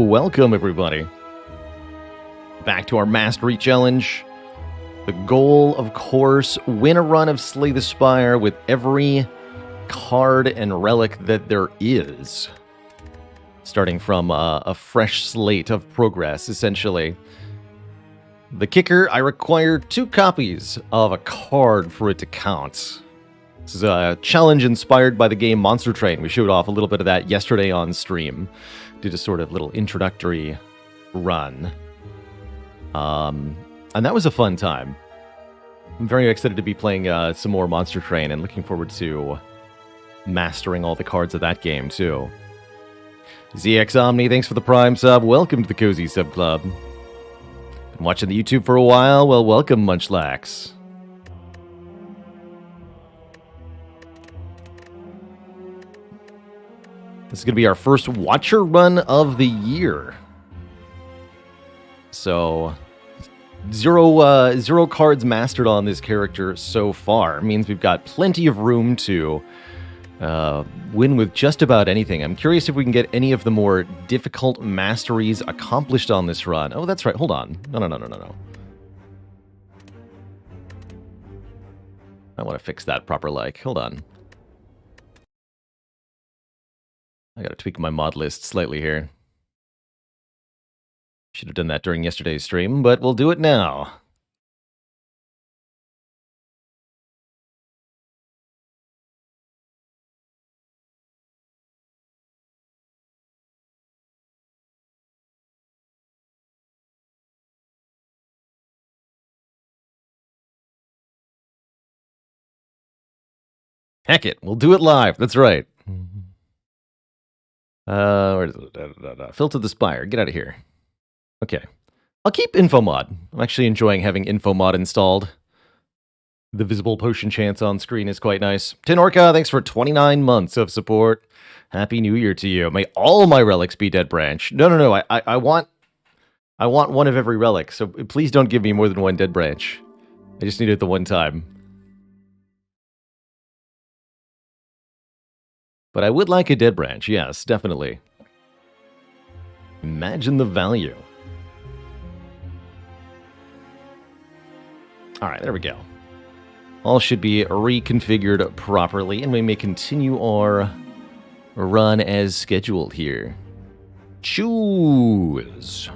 Welcome, everybody, back to our Mastery Challenge. The goal, of course, win a run of Slay the Spire with every card and relic that there is. Starting from a fresh slate of progress, essentially. The kicker, I require 2 copies of a card for it to count. This is a challenge inspired by the game Monster Train. We showed off a little bit of that yesterday on stream. Did a sort of little introductory run. And that was a fun time. I'm very excited to be playing some more Monster Train and looking forward to mastering all the cards of that game, too. ZX Omni, thanks for the Prime sub. Welcome to the Cozy Sub Club. Been watching the YouTube for a while? Well, welcome, Munchlax. This is going to be our first Watcher run of the year. So, zero cards mastered on this character so far. It means we've got plenty of room to win with just about anything. I'm curious if we can get any of the more difficult masteries accomplished on this run. Oh, that's right. Hold on. No. I want to fix that proper like. Hold on. I gotta tweak my mod list slightly here. Should have done that during yesterday's stream, but we'll do it now. Heck it, we'll do it live. That's right. Filter the Spire. Get out of here. Okay. I'll keep Infomod. I'm actually enjoying having Infomod installed. The visible potion chance on screen is quite nice. Tinorca, thanks for 29 months of support. Happy New Year to you. May all my relics be Dead Branch. No. I want one of every relic, so please don't give me more than one Dead Branch. I just need it the one time. But I would like a Dead Branch, yes, definitely. Imagine the value. Alright, there we go. All should be reconfigured properly, and we may continue our run as scheduled here. Choose!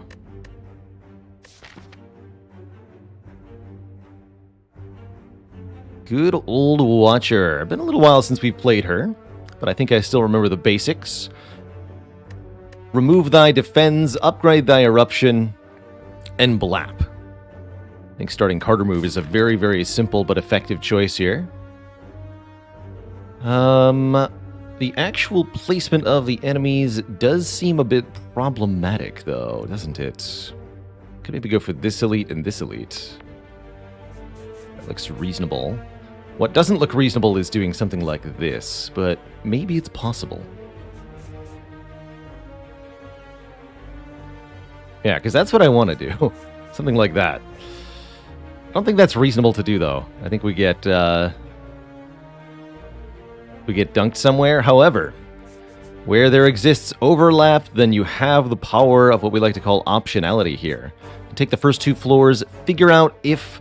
Good old Watcher. Been a little while since we've played her, but I think I still remember the basics. Remove thy defends, upgrade thy eruption, and blap. I think starting Carter move is a very, very simple but effective choice here. The actual placement of the enemies does seem a bit problematic, though, doesn't it? Could maybe go for this elite and this elite. That looks reasonable. What doesn't look reasonable is doing something like this, but maybe it's possible. Yeah, because that's what I want to do. Something like that. I don't think that's reasonable to do, though. I think we get dunked somewhere. However, where there exists overlap, then you have the power of what we like to call optionality here. Take the first 2 floors, figure out if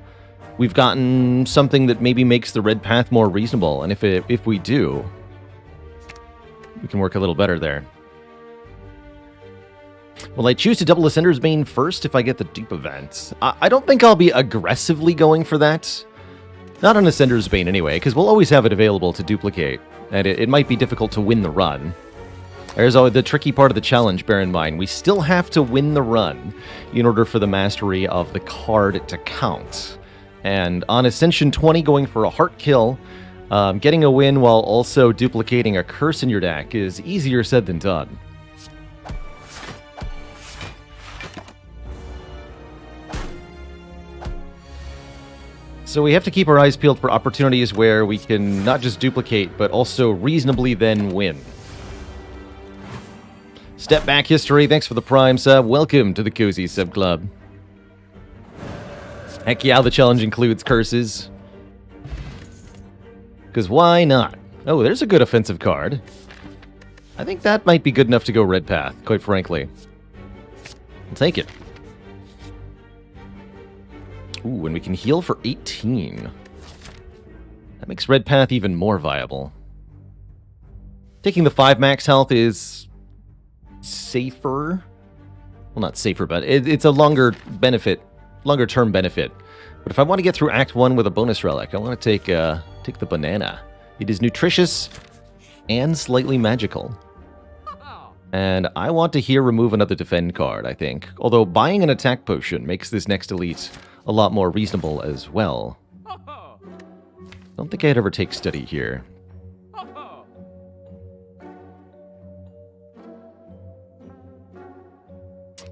we've gotten something that maybe makes the red path more reasonable, and if we do, we can work a little better there. Will I choose to double Ascender's Bane first if I get the dupe event? I don't think I'll be aggressively going for that. Not on Ascender's Bane anyway, because we'll always have it available to duplicate, and it might be difficult to win the run. There's always the tricky part of the challenge, bear in mind. We still have to win the run in order for the mastery of the card to count. And on Ascension 20, going for a heart kill, getting a win while also duplicating a curse in your deck is easier said than done. So we have to keep our eyes peeled for opportunities where we can not just duplicate, but also reasonably then win. Step Back History, thanks for the Prime sub. Welcome to the Cozy Sub Club. Heck yeah, the challenge includes curses. Because why not? Oh, there's a good offensive card. I think that might be good enough to go red path, quite frankly. I'll take it. Ooh, and we can heal for 18. That makes Red Path even more viable. Taking the 5 max health is safer. Well, not safer, but it's a longer term benefit. But if I want to get through Act 1 with a bonus relic, I want to take the banana. It is nutritious and slightly magical. And I want to here remove another defend card, I think. Although buying an attack potion makes this next elite a lot more reasonable as well. Don't think I'd ever take study here.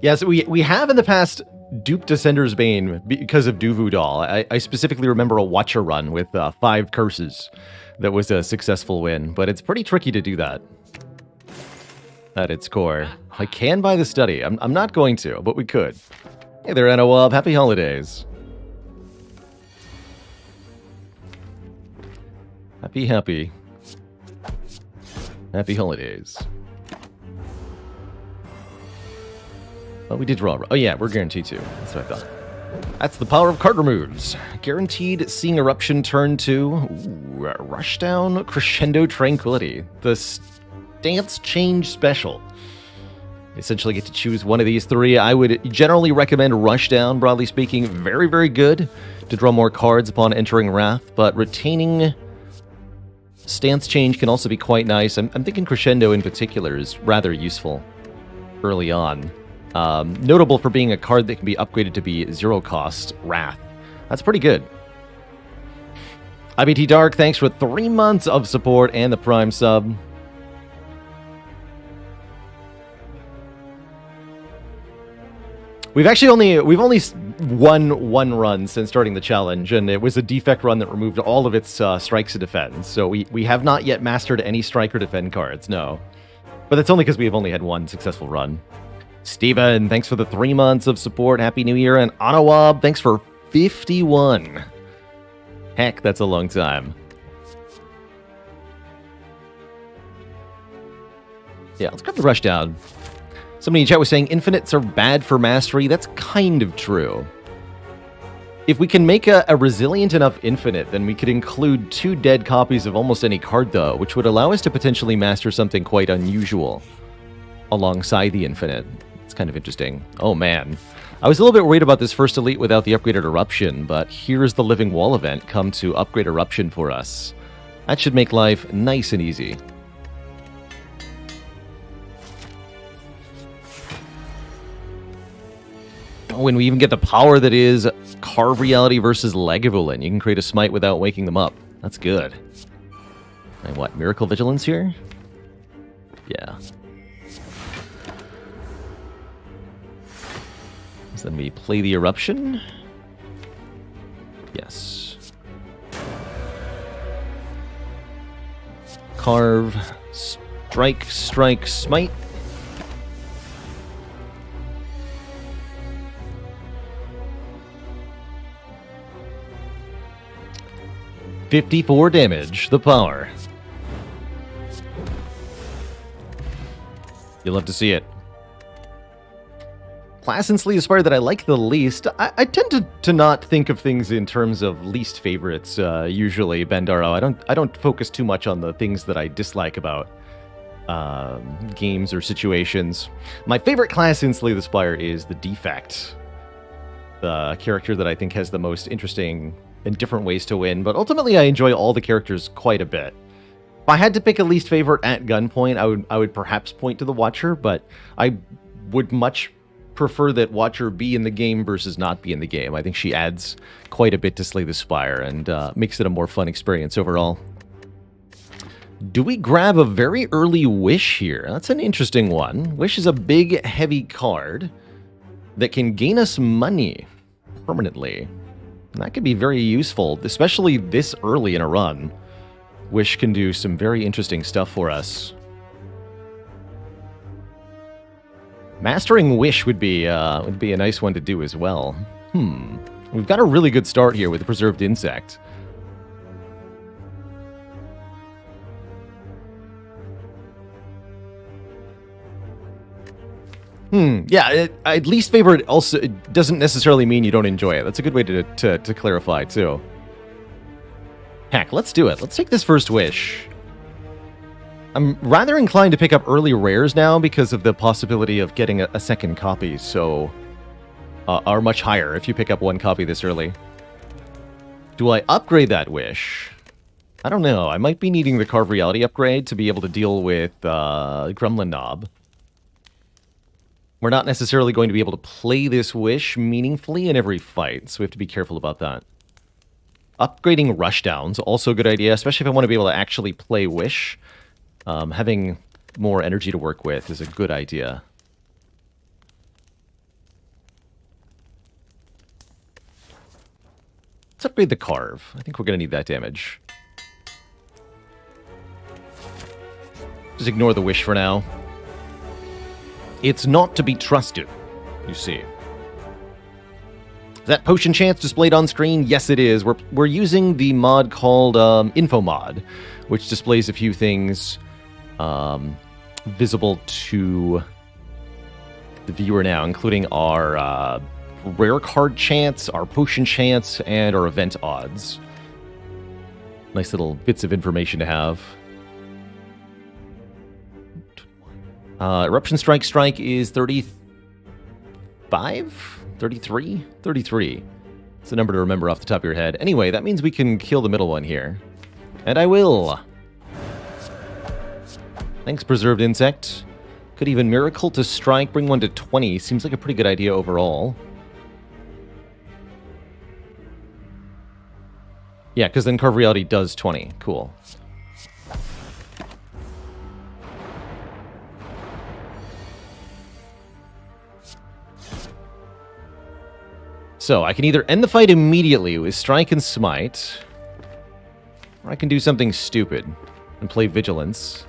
Yes, we have in the past duped Descender's Bane because of Duvu Doll. I specifically remember a Watcher run with 5 curses that was a successful win, but it's pretty tricky to do that at its core. I can buy the study. I'm not going to, but we could. Hey there, Anawab. Happy holidays. Happy holidays. Oh, we did draw. Oh, yeah, we're guaranteed to. That's what I thought. That's the power of card removes. Guaranteed Seeing Eruption turn 2. Ooh, Rushdown, Crescendo Tranquility. The Stance Change Special. Essentially get to choose one of these 3. I would generally recommend Rushdown, broadly speaking. Very, very good to draw more cards upon entering Wrath, but retaining Stance Change can also be quite nice. I'm thinking Crescendo in particular is rather useful early on. Notable for being a card that can be upgraded to be 0-cost Wrath. That's pretty good. IBT Dark, thanks for 3 months of support and the Prime sub. We've only won 1 run since starting the challenge, and it was a defect run that removed all of its strikes and defends. So we have not yet mastered any strike or defend cards, no. But that's only because we have only had 1 successful run. Steven, thanks for the 3 months of support. Happy New Year. And Anawab, thanks for 51. Heck, that's a long time. Yeah, let's grab the Rushdown. Somebody in chat was saying infinites are bad for mastery. That's kind of true. If we can make a resilient enough infinite, then we could include 2 dead copies of almost any card, though, which would allow us to potentially master something quite unusual alongside the infinite. It's kind of interesting. Oh, man. I was a little bit worried about this first elite without the upgraded eruption, but here's the Living Wall event come to upgrade eruption for us. That should make life nice and easy. Oh, and we even get the power that is Carve Reality versus Lagavulin. You can create a smite without waking them up. That's good. And what, Miracle Vigilance here? Yeah. So then we play the eruption. Yes. Carve, strike, strike, smite. $54 damage, the power. You'll love to see it. Class in Slay the Spire that I like the least. I tend to not think of things in terms of least favorites, usually, Bendaro. I don't focus too much on the things that I dislike about games or situations. My favorite class in Slay the Spire is the Defect. The character that I think has the most interesting and different ways to win, but ultimately I enjoy all the characters quite a bit. If I had to pick a least favorite at gunpoint, I would perhaps point to the Watcher, but I would much prefer that Watcher be in the game versus not be in the game. I think she adds quite a bit to Slay the Spire and makes it a more fun experience overall. Do we grab a very early Wish here? That's an interesting one. Wish is a big, heavy card that can gain us money permanently. And that could be very useful, especially this early in a run. Wish can do some very interesting stuff for us. Mastering Wish would be a nice one to do as well. We've got a really good start here with the Preserved Insect. Yeah, I'd least favorite also it doesn't necessarily mean you don't enjoy it. That's a good way to clarify, too. Heck, let's do it. Let's take this first wish. I'm rather inclined to pick up early rares now because of the possibility of getting a second copy, so... are much higher if you pick up one copy this early. Do I upgrade that wish? I don't know. I might be needing the Carve Reality upgrade to be able to deal with Gremlin Knob. We're not necessarily going to be able to play this wish meaningfully in every fight, so we have to be careful about that. Upgrading Rushdown's also a good idea, especially if I want to be able to actually play wish. Having more energy to work with is a good idea. Let's upgrade the Carve. I think we're going to need that damage. Just ignore the wish for now. It's not to be trusted, you see. Is that potion chance displayed on screen? Yes, it is. We're using the mod called Info Mod, which displays a few things visible to the viewer now, including our rare card chance, our potion chance, and our event odds. Nice little bits of information to have. Eruption Strike is 35? 33? 33. It's a number to remember off the top of your head. Anyway, that means we can kill the middle one here. And I will. Thanks, Preserved Insect. Could even Miracle to Strike, bring one to 20. Seems like a pretty good idea overall. Yeah, because then Carve Reality does 20. Cool. So, I can either end the fight immediately with Strike and Smite, or I can do something stupid and play Vigilance,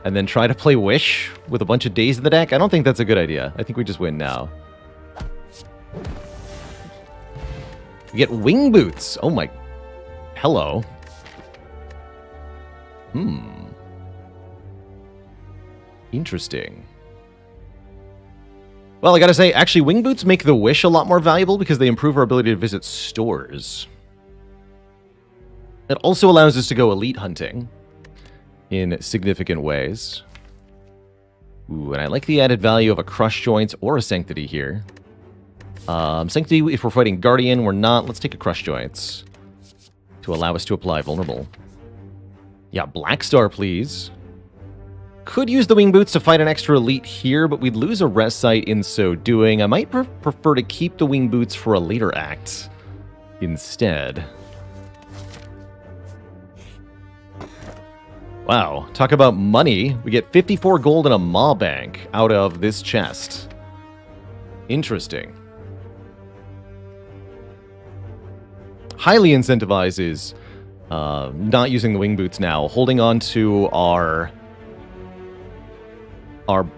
and then try to play Wish with a bunch of days in the deck. I don't think that's a good idea. I think we just win now. We get Wing Boots. Oh my... Hello. Interesting. Well, I gotta say, actually, Wing Boots make the Wish a lot more valuable because they improve our ability to visit stores. It also allows us to go elite hunting in significant ways. Ooh, and I like the added value of a Crush Joints or a Sanctity here. Sanctity, if we're fighting Guardian, we're not. Let's take a Crush Joints to allow us to apply Vulnerable. Yeah, Black Star, please. Could use the Wing Boots to fight an extra elite here, but we'd lose a rest site in so doing. I might prefer to keep the Wing Boots for a later act instead. Wow, talk about money. We get 54 gold in a Maw Bank out of this chest. Interesting. Highly incentivizes not using the Wing Boots now, holding on to our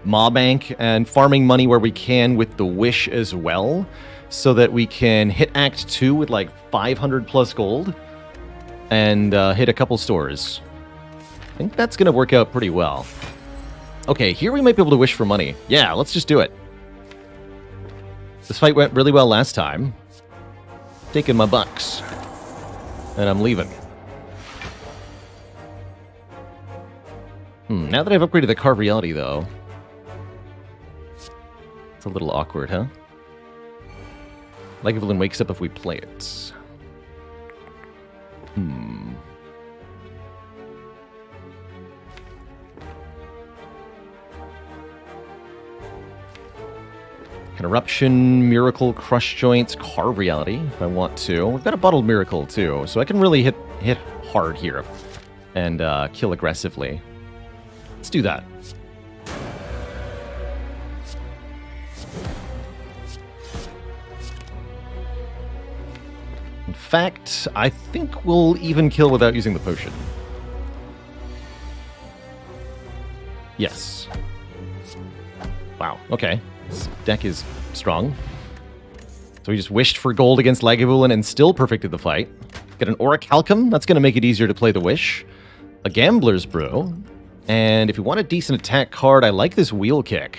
Maw Bank and farming money where we can with the Wish as well, so that we can hit Act 2 with like 500 plus gold and hit a couple stores. I think that's going to work out pretty well. Okay, here we might be able to wish for money. Yeah, let's just do it. This fight went really well last time. Taking my bucks. And I'm leaving. Now that I've upgraded the Carve Reality, though... It's a little awkward, huh? Lagavulin wakes up if we play it. Eruption, Miracle, Crush Joints, Carve Reality, if I want to. We've got a Bottled Miracle, too, so I can really hit hard here and kill aggressively. Let's do that. In fact, I think we'll even kill without using the potion. Yes. Wow, okay. This deck is strong. So we just wished for gold against Lagavulin and still perfected the fight. Get an Orichalcum. That's going to make it easier to play the Wish. A Gambler's Brew. And if you want a decent attack card, I like this Wheel Kick.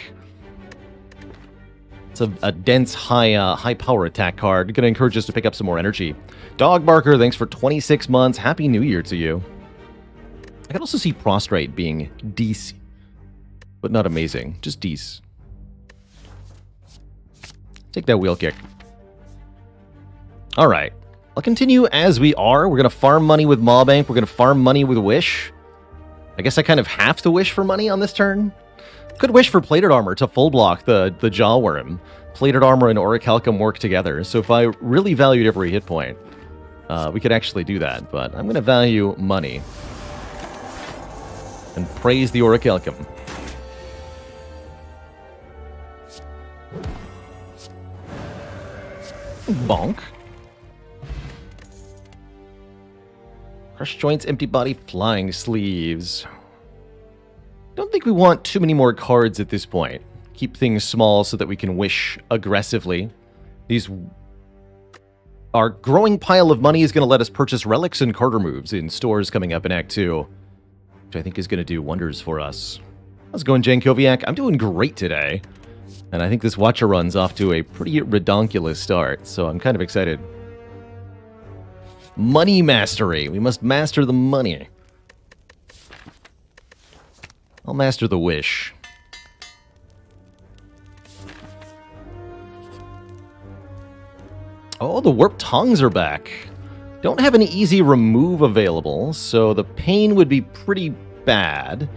It's a dense, high power attack card. Going to encourage us to pick up some more energy. Dog Barker, thanks for 26 months. Happy New Year to you. I can also see Prostrate being decent, but not amazing. Just decent. Take that wheel kick. All right. I'll continue as we are. We're going to farm money with Maw Bank. We're going to farm money with Wish. I guess I kind of have to wish for money on this turn. Could wish for Plated Armor to full block the Jawworm. Plated Armor and Orichalcum work together, so if I really valued every hit point, we could actually do that, but I'm going to value money. And praise the Orichalcum. Bonk. Crush Joints, Empty Body, Flying Sleeves. Don't think we want too many more cards at this point. Keep things small so that we can wish aggressively. Our growing pile of money is going to let us purchase relics and card removes in stores coming up in Act 2, which I think is going to do wonders for us. How's it going, Jankoviak? I'm doing great today, and I think this Watcher run's off to a pretty redonkulous start, so I'm kind of excited. Money Mastery. We must master the money. I'll master the wish. Oh, the Warped Tongues are back. Don't have any easy remove available, so the pain would be pretty bad.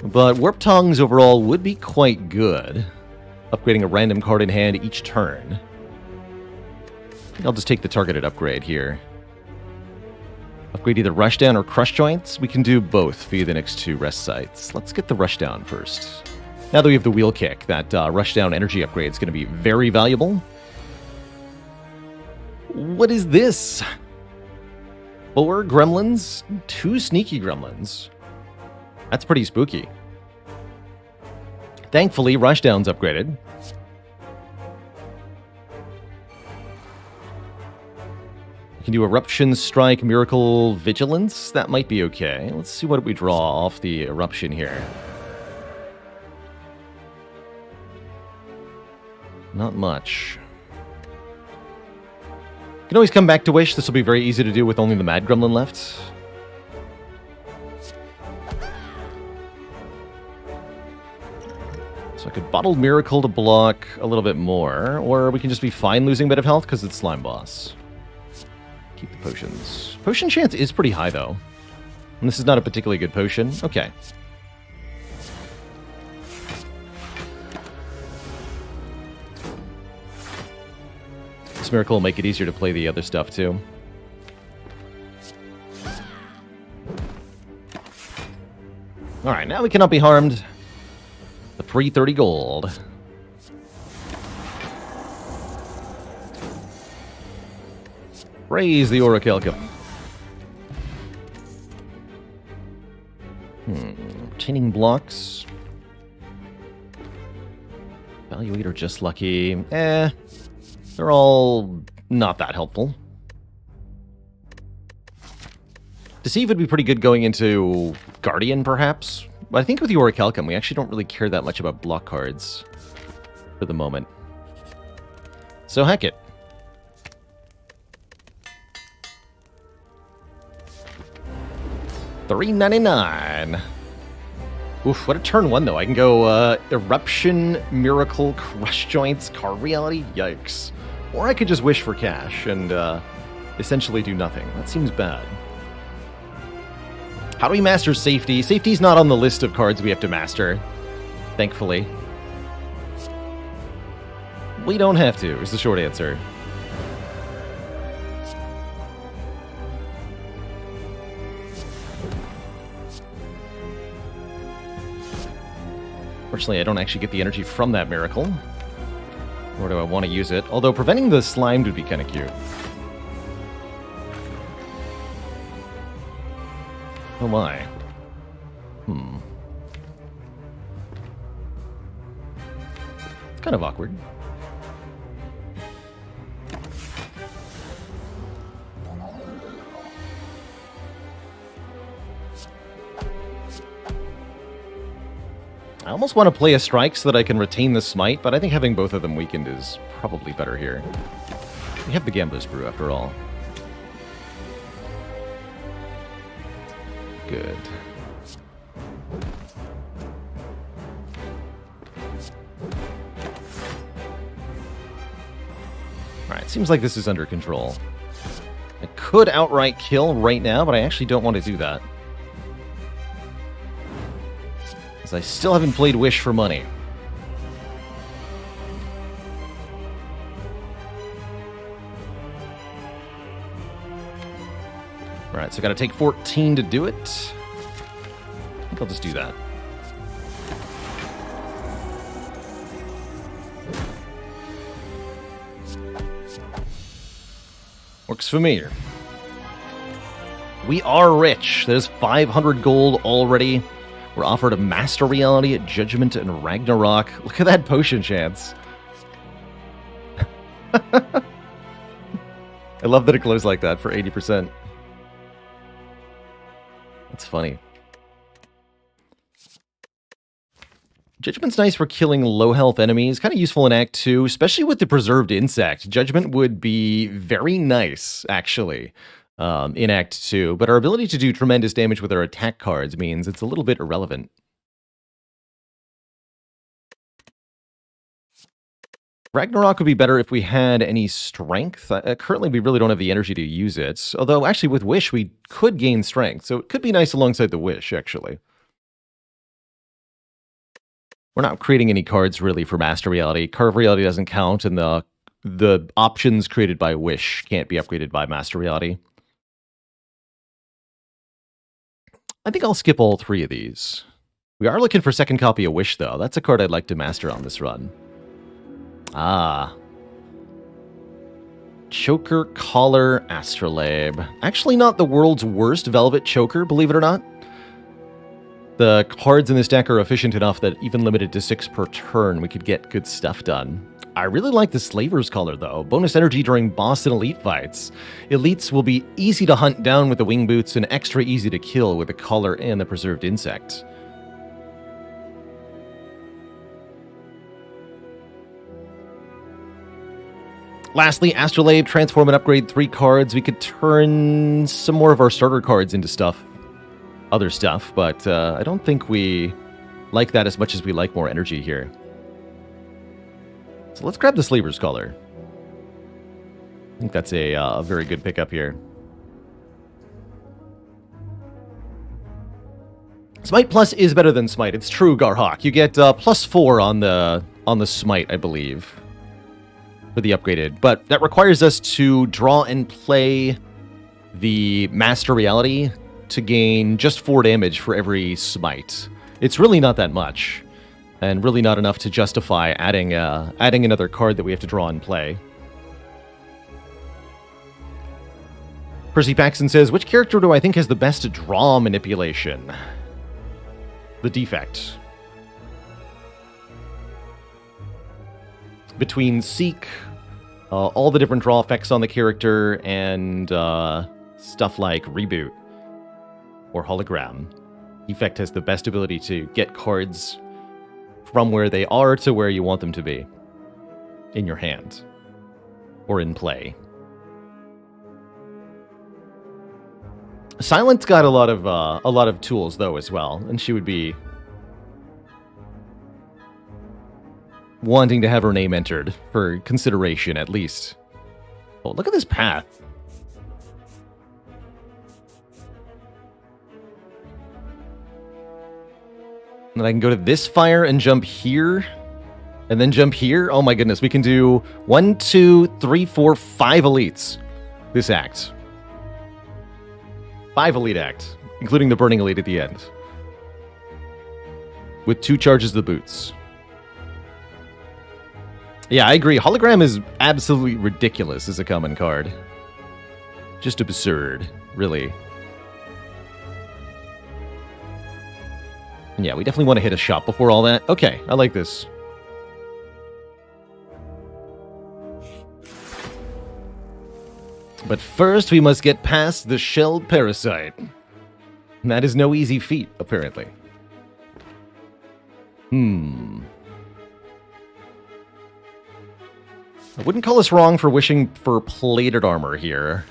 But Warped Tongues overall would be quite good. Upgrading a random card in hand each turn. I'll just take the targeted upgrade here. Upgrade either Rushdown or Crush Joints. We can do both via the next 2 rest sites. Let's get the Rushdown first. Now that we have the Wheel Kick, that Rushdown energy upgrade is going to be very valuable. What is this? 4 Gremlins, 2 Sneaky Gremlins. That's pretty spooky. Thankfully, Rushdown's upgraded. We can do Eruption, Strike, Miracle, Vigilance. That might be okay. Let's see what we draw off the Eruption here. Not much. Can always come back to Wish. This will be very easy to do with only the Mad Gremlin left. So I could Bottle Miracle to block a little bit more, or we can just be fine losing a bit of health because it's Slime Boss. Keep the potions. Potion chance is pretty high, though. And this is not a particularly good potion. Okay. This miracle will make it easier to play the other stuff, too. Alright, now we cannot be harmed. The 330 gold. Raise the Orichalcum. Retaining blocks. Evaluator just lucky. They're all not that helpful. Deceive would be pretty good going into Guardian, perhaps. But I think with the Orichalcum, we actually don't really care that much about block cards for the moment. So heck it. $3.99. Oof, what a turn 1, though. I can go Eruption, Miracle, Crush Joints, Card Reality. Yikes. Or I could just wish for cash and essentially do nothing. That seems bad. How do we master Safety? Safety's not on the list of cards we have to master, thankfully. We don't have to, is the short answer. Fortunately, I don't actually get the energy from that miracle. Nor do I want to use it. Although preventing the slime would be kind of cute. Oh my. It's kind of awkward. I almost want to play a strike so that I can retain the smite, but I think having both of them weakened is probably better here. We have the Gambler's Brew after all. Good. Alright, seems like this is under control. I could outright kill right now, but I actually don't want to do that. Because I still haven't played Wish for money. Alright, so I gotta take 14 to do it. I think I'll just do that. Works for me. We are rich. There's 500 gold already. We're offered a Master Reality, Judgment, and Ragnarok. Look at that potion chance. I love that it glows like that for 80%. That's funny. Judgment's nice for killing low-health enemies. Kind of useful in Act 2, especially with the Preserved Insect. Judgment would be very nice, actually, in Act 2. But our ability to do tremendous damage with our attack cards means it's a little bit irrelevant. Ragnarok would be better if we had any strength. Currently, we really don't have the energy to use it. Although, actually, with Wish, we could gain strength. So it could be nice alongside the Wish, actually. We're not creating any cards, really, for Master Reality. Carve Reality doesn't count, and the options created by Wish can't be upgraded by Master Reality. I think I'll skip all three of these. We are looking for second copy of Wish, though. That's a card I'd like to master on this run. Ah. Choker, Collar, Astrolabe. Actually not the world's worst Velvet Choker, believe it or not. The cards in this deck are efficient enough that even limited to 6 per turn, we could get good stuff done. I really like the Slaver's Collar, though. Bonus energy during boss and elite fights. Elites will be easy to hunt down with the Wing Boots and extra easy to kill with the Collar and the Preserved Insect. Lastly, Astrolabe, transform and upgrade 3 cards. We could turn some more of our starter cards into other stuff, but I don't think we like that as much as we like more energy here. So let's grab the Slaver's Collar. I think that's a very good pickup here. Smite Plus is better than Smite. It's true, Garhawk. You get +4 on the Smite, I believe, for the upgraded, but that requires us to draw and play the Master Reality to gain just 4 damage for every smite. It's really not that much, and really not enough to justify adding another card that we have to draw and play. Percy Paxton says, which character do I think has the best draw manipulation? The Defect. Between Seek, all the different draw effects on the character, and stuff like Reboot or Hologram, Defect has the best ability to get cards from where they are to where you want them to be in your hand or in play. Silent's got a lot of tools though as well, and she would be wanting to have her name entered for consideration at least. Oh, look at this path. And then I can go to this fire and jump here, and then jump here. Oh my goodness, we can do 1, 2, 3, 4, 5 elites this act. 5 elite act, including the burning elite at the end, with 2 charges of the boots. Yeah, I agree. Hologram is absolutely ridiculous as a common card. Just absurd, really. And yeah, we definitely want to hit a shop before all that. Okay, I like this. But first, we must get past the shelled parasite. And that is no easy feat, apparently. I wouldn't call us wrong for wishing for plated armor here.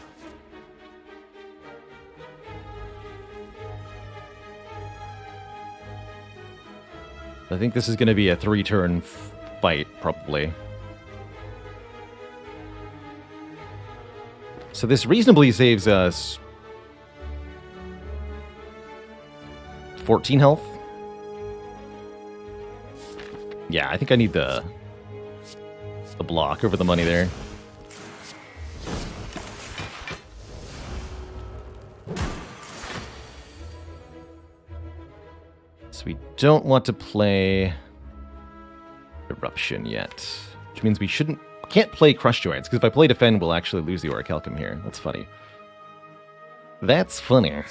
I think this is going to be a 3-turn fight, probably. So this reasonably saves us 14 health. Yeah, I think I need the block over the money there. So we don't want to play Eruption yet, which means we can't play Crush Joints, because if I play Defend, we'll actually lose the Orichalcum here. That's funny. That's funny.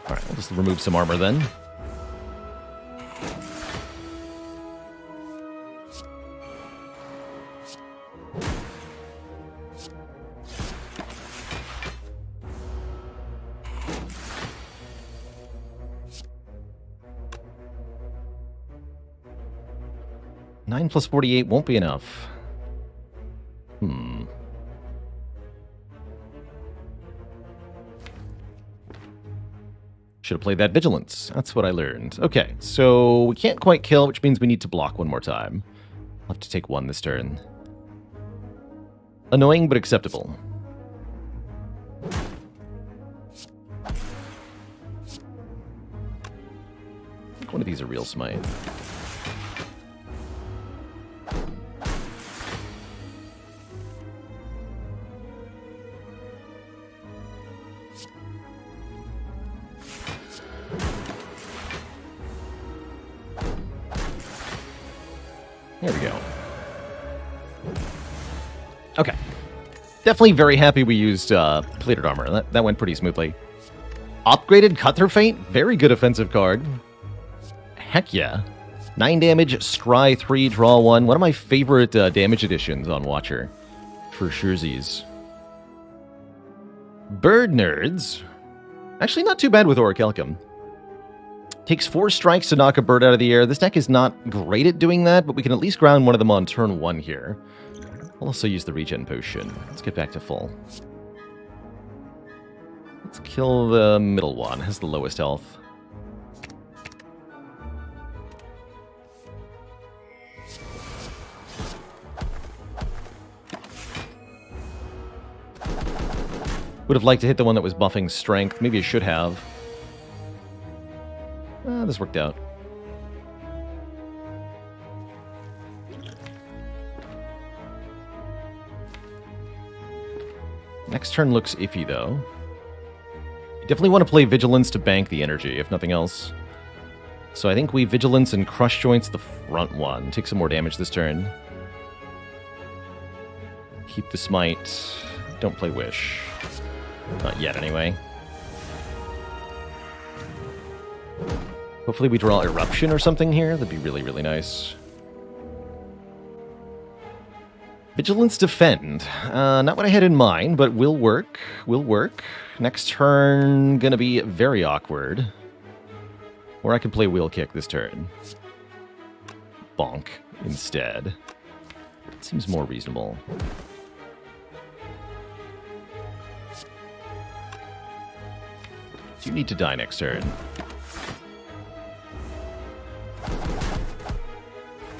Alright, we'll just remove some armor then. Nine plus 48 won't be enough. Should have played that Vigilance. That's what I learned. Okay, so we can't quite kill, which means we need to block one more time. I'll have to take one this turn. Annoying, but acceptable. I think one of these are real smite. There we go. Okay. Definitely very happy we used plated armor. That went pretty smoothly. Upgraded Cutthroat Feint. Very good offensive card. Heck yeah. 9 damage, scry 3, draw 1. One of my favorite damage additions on Watcher. For surezies. Bird Nerds. Actually, not too bad with Orichalcum. Takes 4 strikes to knock a bird out of the air. This deck is not great at doing that, but we can at least ground one of them on turn 1 here. I'll also use the regen potion. Let's get back to full. Let's kill the middle one. Has the lowest health. Would have liked to hit the one that was buffing strength. Maybe I should have. This worked out. Next turn looks iffy, though. You definitely want to play Vigilance to bank the energy, if nothing else. So I think we Vigilance and Crush Joints the front one. Take some more damage this turn. Keep the Smite. Don't play Wish. Not yet, anyway. Hopefully we draw Eruption or something here. That'd be really, really nice. Vigilance Defend. Not what I had in mind, but will work. Will work. Next turn, gonna be very awkward. Or I can play Wheel Kick this turn. Bonk instead. Seems more reasonable. You need to die next turn.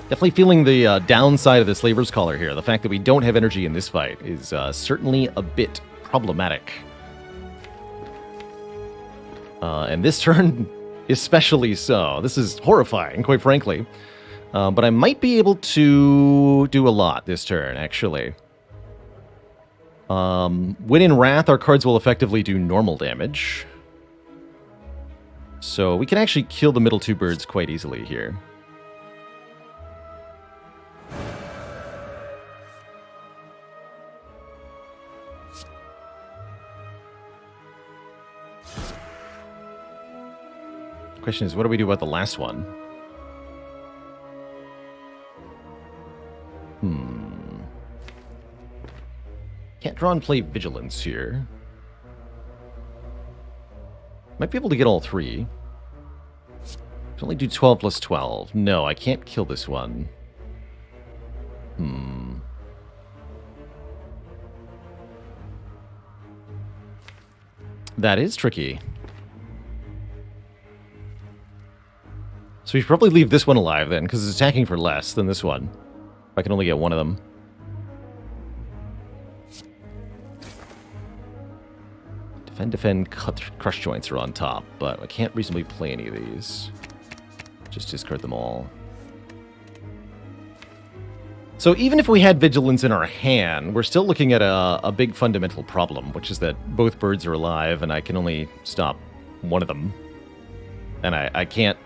Definitely feeling the downside of the Slaver's Collar here. The fact that we don't have energy in this fight is certainly a bit problematic. And this turn, especially so. This is horrifying, quite frankly. But I might be able to do a lot this turn, actually. When in Wrath, our cards will effectively do normal damage. So we can actually kill the middle 2 birds quite easily here. Question is, what do we do about the last one? Can't draw and play Vigilance here. Might be able to get all 3. Can only do 12 plus 12. No, I can't kill this one. That is tricky. So we should probably leave this one alive then, because it's attacking for less than this one. I can only get one of them. Defend, crush joints are on top, but I can't reasonably play any of these. Just discard them all. So even if we had Vigilance in our hand, we're still looking at a big fundamental problem, which is that both birds are alive, and I can only stop one of them. And I can't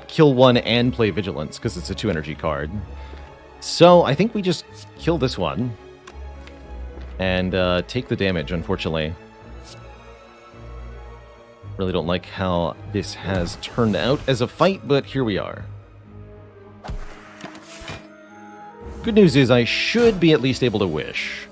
kill one and play Vigilance, because it's a 2-energy card. So I think we just kill this one, and take the damage, unfortunately. Really don't like how this has turned out as a fight, but here we are. Good news is I should be at least able to wish.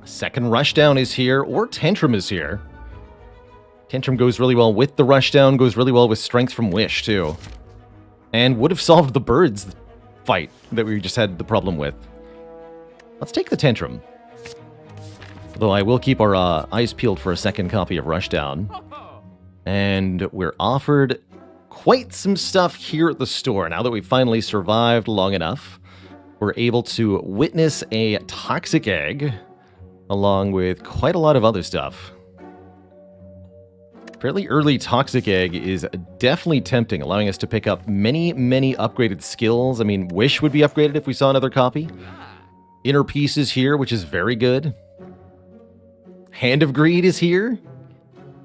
Second Rushdown is here, or Tantrum is here. Tantrum goes really well with the Rushdown, goes really well with Strength from Wish, too. And would have solved the birds fight that we just had the problem with. Let's take the Tantrum. Though I will keep our eyes peeled for a second copy of Rushdown. And we're offered quite some stuff here at the store. Now that we've finally survived long enough, we're able to witness a Toxic Egg, along with quite a lot of other stuff. Fairly early Toxic Egg is definitely tempting, allowing us to pick up many, many upgraded skills. I mean, Wish would be upgraded if we saw another copy. Inner Peace is here, which is very good. Hand of Greed is here.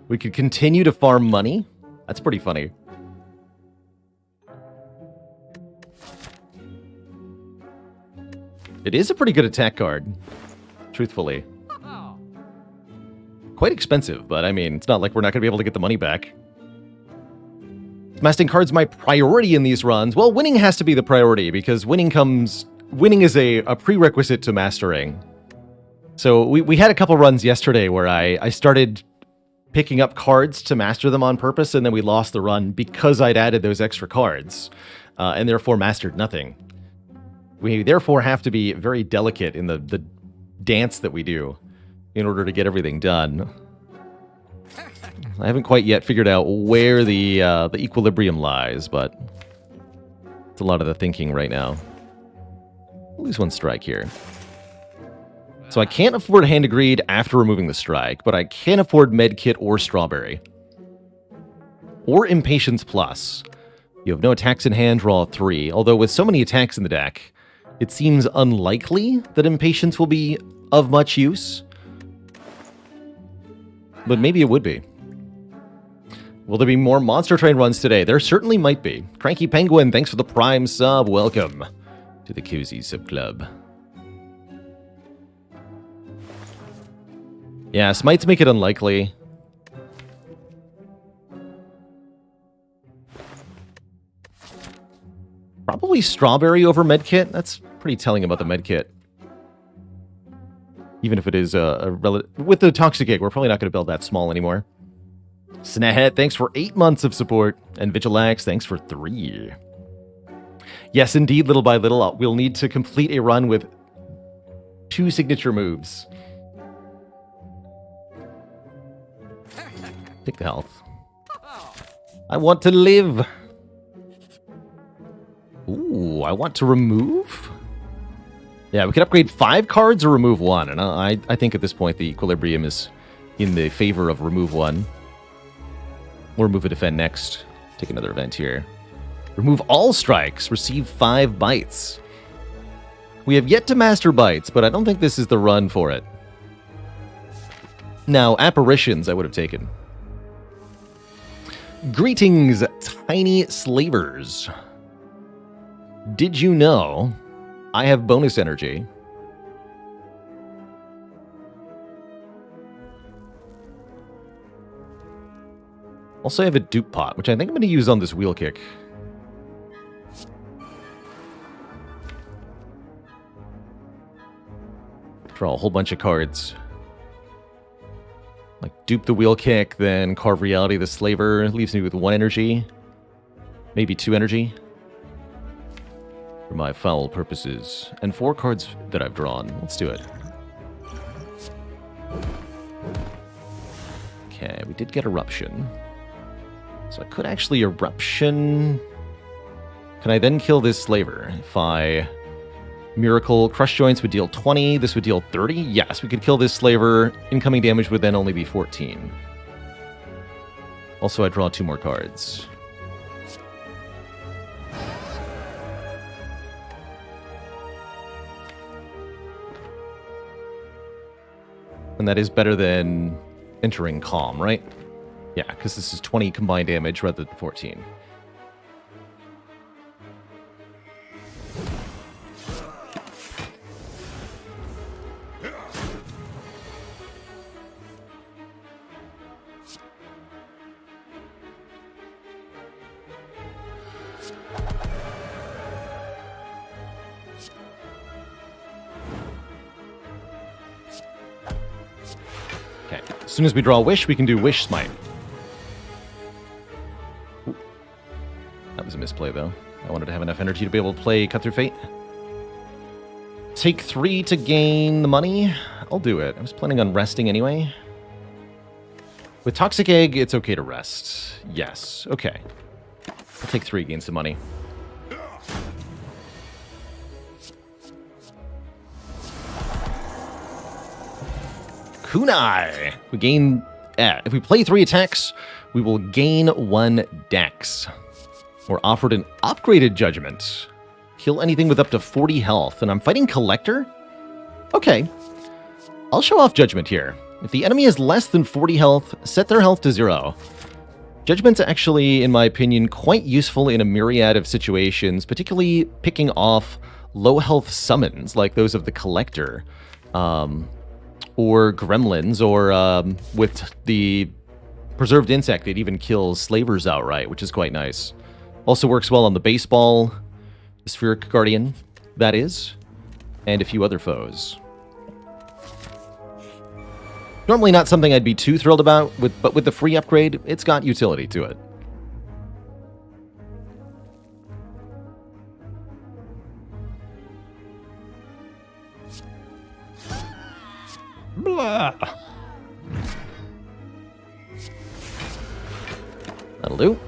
We could continue to farm money. That's pretty funny. It is a pretty good attack card, truthfully. Quite expensive, but I mean, it's not like we're not going to be able to get the money back. Mastering cards my priority in these runs. Well, winning has to be the priority, because winning is a prerequisite to mastering. So we had a couple runs yesterday where I started picking up cards to master them on purpose, and then we lost the run because I'd added those extra cards, and therefore mastered nothing. We therefore have to be very delicate in the dance that we do in order to get everything done. I haven't quite yet figured out where the equilibrium lies, but it's a lot of the thinking right now. We'll lose one strike here. So I can't afford Hand of Greed after removing the strike, but I can afford Medkit or Strawberry. Or Impatience Plus. You have no attacks in hand, draw 3, although with so many attacks in the deck, it seems unlikely that Impatience will be of much use. But maybe it would be. Will there be more Monster Train runs today? There certainly might be. Cranky Penguin, thanks for the Prime sub. Welcome to the Cozy Sub Club. Yeah, Smites make it unlikely. Probably Strawberry over Medkit. That's pretty telling about the Medkit. Even if it is with the Toxic Egg, we're probably not going to build that small anymore. Snahead, thanks for 8 months of support. And Vigilax, thanks for 3. Yes, indeed, little by little, we'll need to complete a run with 2 signature moves. Take the health. I want to live. Ooh, I want to remove? Yeah, we could upgrade 5 cards or remove 1, and I think at this point the equilibrium is in the favor of remove 1. We'll remove a defend next. Take another event here. Remove all strikes, receive 5 bites. We have yet to master bites, but I don't think this is the run for it. Now, apparitions I would have taken. Greetings, tiny slavers. Did you know I have bonus energy? Also, I have a dupe pot, which I think I'm going to use on this wheel kick. Draw a whole bunch of cards. Like, dupe the wheel kick, then carve reality the slaver. Leaves me with 1 energy. Maybe 2 energy. For my foul purposes. And 4 cards that I've drawn. Let's do it. Okay, we did get Eruption. So I could actually Eruption. Can I then kill this slaver? If I Miracle, Crush Joints would deal 20. This would deal 30. Yes, we could kill this slaver. Incoming damage would then only be 14. Also, I draw 2 more cards. And that is better than entering Calm, right? Yeah, because this is 20 combined damage rather than 14. As soon as we draw a Wish, we can do Wish Smite. Ooh. That was a misplay, though. I wanted to have enough energy to be able to play Cut Through Fate. Take 3 to gain the money. I'll do it. I was planning on resting anyway. With Toxic Egg, it's okay to rest. Yes. Okay. I'll take 3, gain some money. Kunai! We gain... if we play 3 attacks, we will gain 1 dex. We're offered an upgraded Judgment. Kill anything with up to 40 health. And I'm fighting Collector? Okay. I'll show off Judgment here. If the enemy has less than 40 health, set their health to 0. Judgment's actually, in my opinion, quite useful in a myriad of situations, particularly picking off low health summons like those of the Collector. Or Gremlins, or with the Preserved Insect, it even kills Slavers outright, which is quite nice. Also works well on the Baseball, the Spheric Guardian, that is, and a few other foes. Normally not something I'd be too thrilled about, but with the free upgrade, it's got utility to it. Blah. That'll do.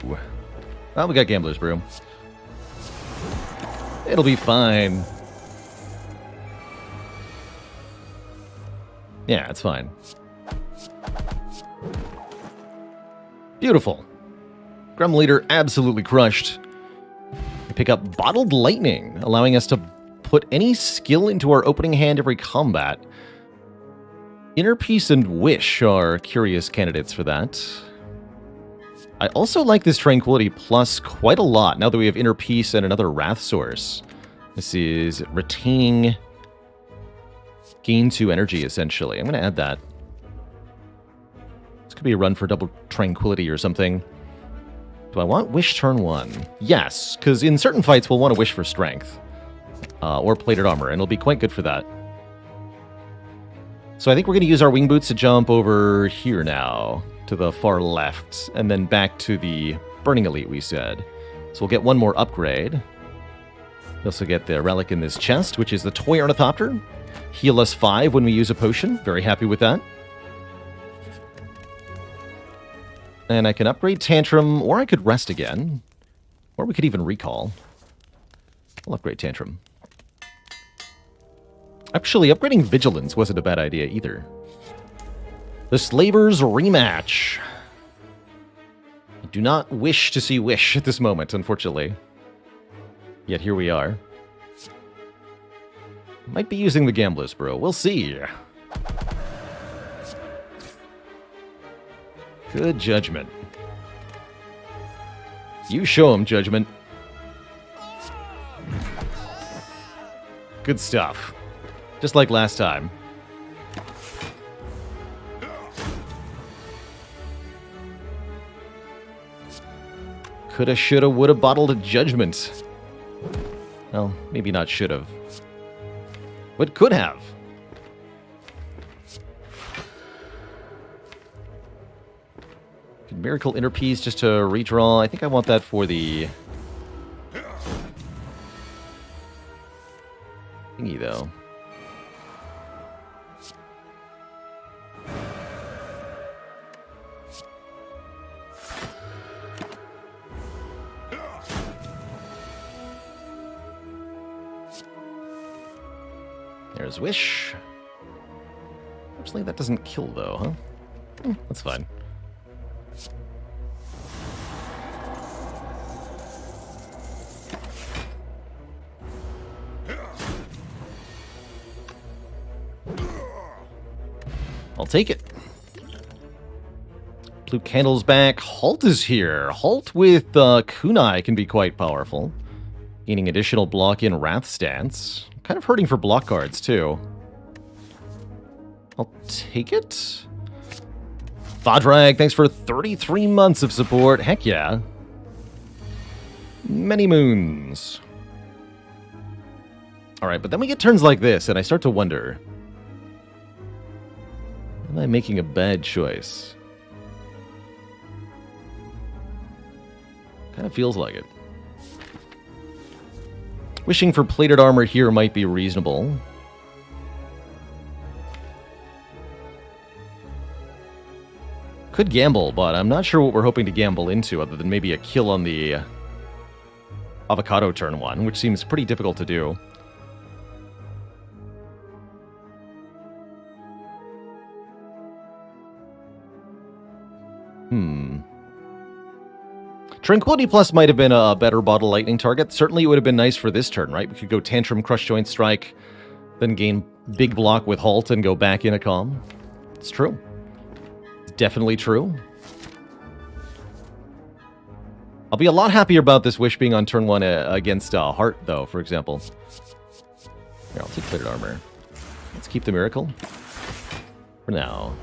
Ooh. Well, we got Gambler's Brew. It'll be fine. Yeah, it's fine. Beautiful. Gremlin Leader absolutely crushed. We pick up Bottled Lightning, allowing us to put any skill into our opening hand every combat. Inner Peace and Wish are curious candidates for that. I also like this Tranquility Plus quite a lot now that we have Inner Peace and another Wrath Source. This is retaining... Gain 2 energy, essentially. I'm going to add that. This could be a run for double Tranquility or something. Do I want Wish turn 1? Yes, because in certain fights we'll want to Wish for Strength. Or Plated Armor, and it'll be quite good for that. So I think we're going to use our Wing Boots to jump over here now, to the far left, and then back to the Burning Elite, we said. So we'll get 1 more upgrade. We also get the relic in this chest, which is the Toy Ornithopter. Heal us 5 when we use a potion. Very happy with that. And I can upgrade Tantrum, or I could rest again. Or we could even recall. I'll upgrade Tantrum. Actually, upgrading Vigilance wasn't a bad idea either. The Slavers rematch. I do not wish to see Wish at this moment, unfortunately. Yet here we are. Might be using the Gambler's Brew. We'll see. Good judgment. You show him, Judgment. Good stuff. Just like last time. Coulda, shoulda, woulda bottled a Judgment. Well, maybe not should've. But could have. Miracle Inner Piece just to redraw. I think I want that for the thingy, though. There's Wish. Actually, that doesn't kill, though, huh? That's fine. I'll take it. Blue Candle's back. Halt is here. Halt with Kunai can be quite powerful. Gaining additional block in Wrath Stance. Kind of hurting for block cards, too. I'll take it. Vadrag, thanks for 33 months of support. Heck yeah. Many moons. Alright, but then we get turns like this, and I start to wonder... am I making a bad choice? Kind of feels like it. Wishing for plated armor here might be reasonable. Could gamble, but I'm not sure what we're hoping to gamble into other than maybe a kill on the avocado turn 1, which seems pretty difficult to do. Tranquility Plus might have been a better bottle lightning target. Certainly it would have been nice for this turn, right? We could go Tantrum, Crush Joint, Strike, then gain big block with Halt and go back in a Calm. It's true. It's definitely true. I'll be a lot happier about this Wish being on turn 1 against Heart, though, for example. Here, I'll take Plated Armor. Let's keep the Miracle for now.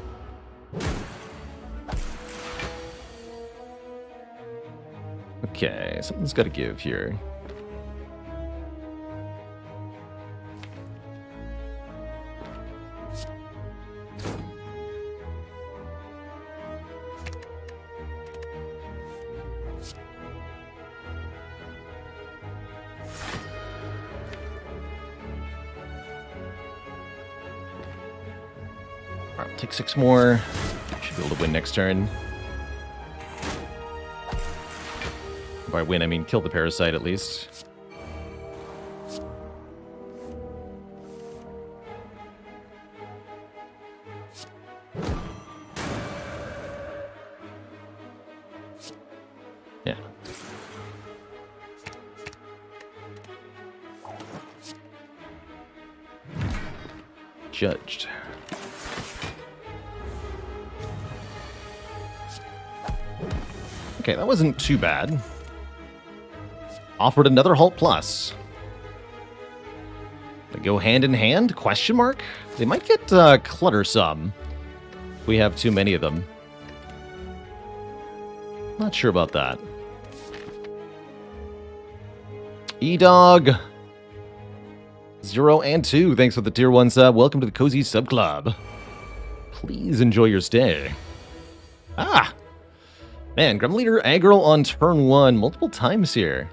Okay, something's got to give here. All right, take 6 more. Should be able to win next turn. By win, I mean kill the parasite at least. Yeah. Judged. Okay, that wasn't too bad. Offered another Halt Plus. They go hand in hand? Question mark? They might get cluttersome. We have too many of them. Not sure about that. E-Dog. 0 and 2. Thanks for the tier 1 sub. Welcome to the Cozy Sub Club. Please enjoy your stay. Ah! Man, Gremlin Leader aggro on turn 1 multiple times here.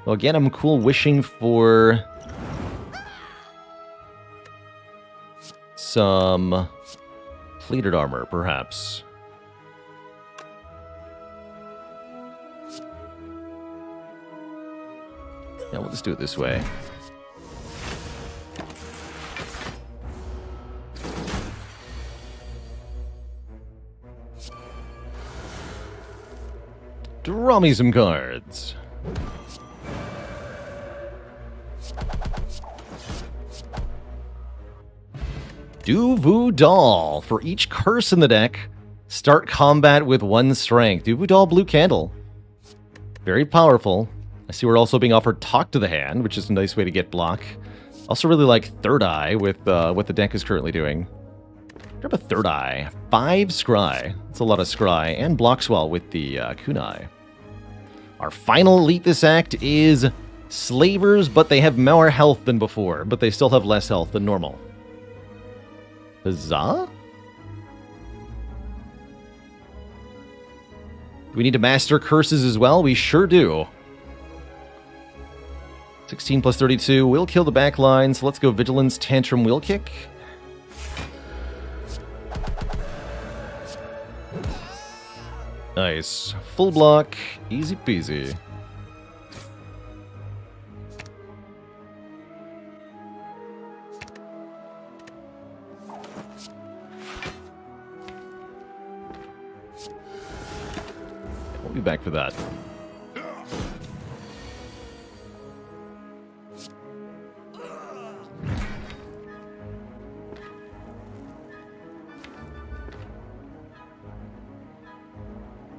Well, again, I'm cool wishing for some plated armor, perhaps. Yeah, we'll just do it this way. Draw me some cards. Do Voodoo Doll. For each curse in the deck, Start combat with 1 strength. Doll blue candle. Very powerful. I see we're also being offered Talk to the Hand, which is a nice way to get block. Also really like Third Eye with what the deck is currently doing. Grab a Third Eye. 5 Scry. That's a lot of Scry. And Block Swell with the Kunai. Our final elite this act is Slavers, but they have more health than before. But they still have less health than normal. Huzzah? Do we need to master curses as well? We sure do. 16 plus 32 will kill the back line, so let's go Vigilance, Tantrum, Wheel Kick. Nice. Full block. Easy peasy. We'll be back for that.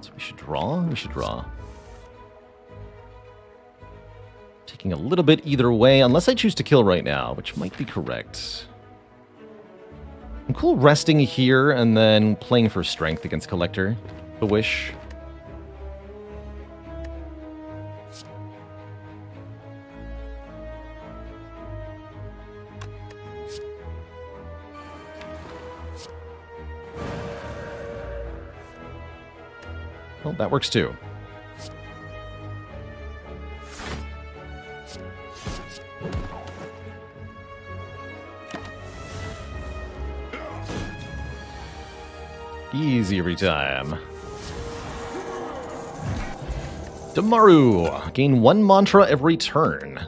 So we should draw? We should draw. Taking a little bit either way, unless I choose to kill right now, which might be correct. I'm cool resting here and then playing for strength against Collector. The Wish. Well, that works too. Easy every time. Damaru! Gain 1 mantra every turn.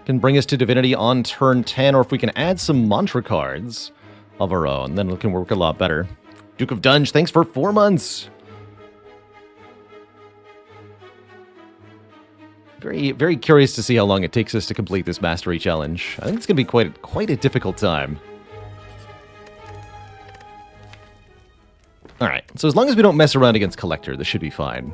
Can bring us to Divinity on turn 10, or if we can add some mantra cards of our own, then it can work a lot better. Duke of Dunge, thanks for 4 months! Very, very curious to see how long it takes us to complete this Mastery Challenge. I think it's going to be quite a difficult time. Alright, so as long as we don't mess around against Collector, this should be fine.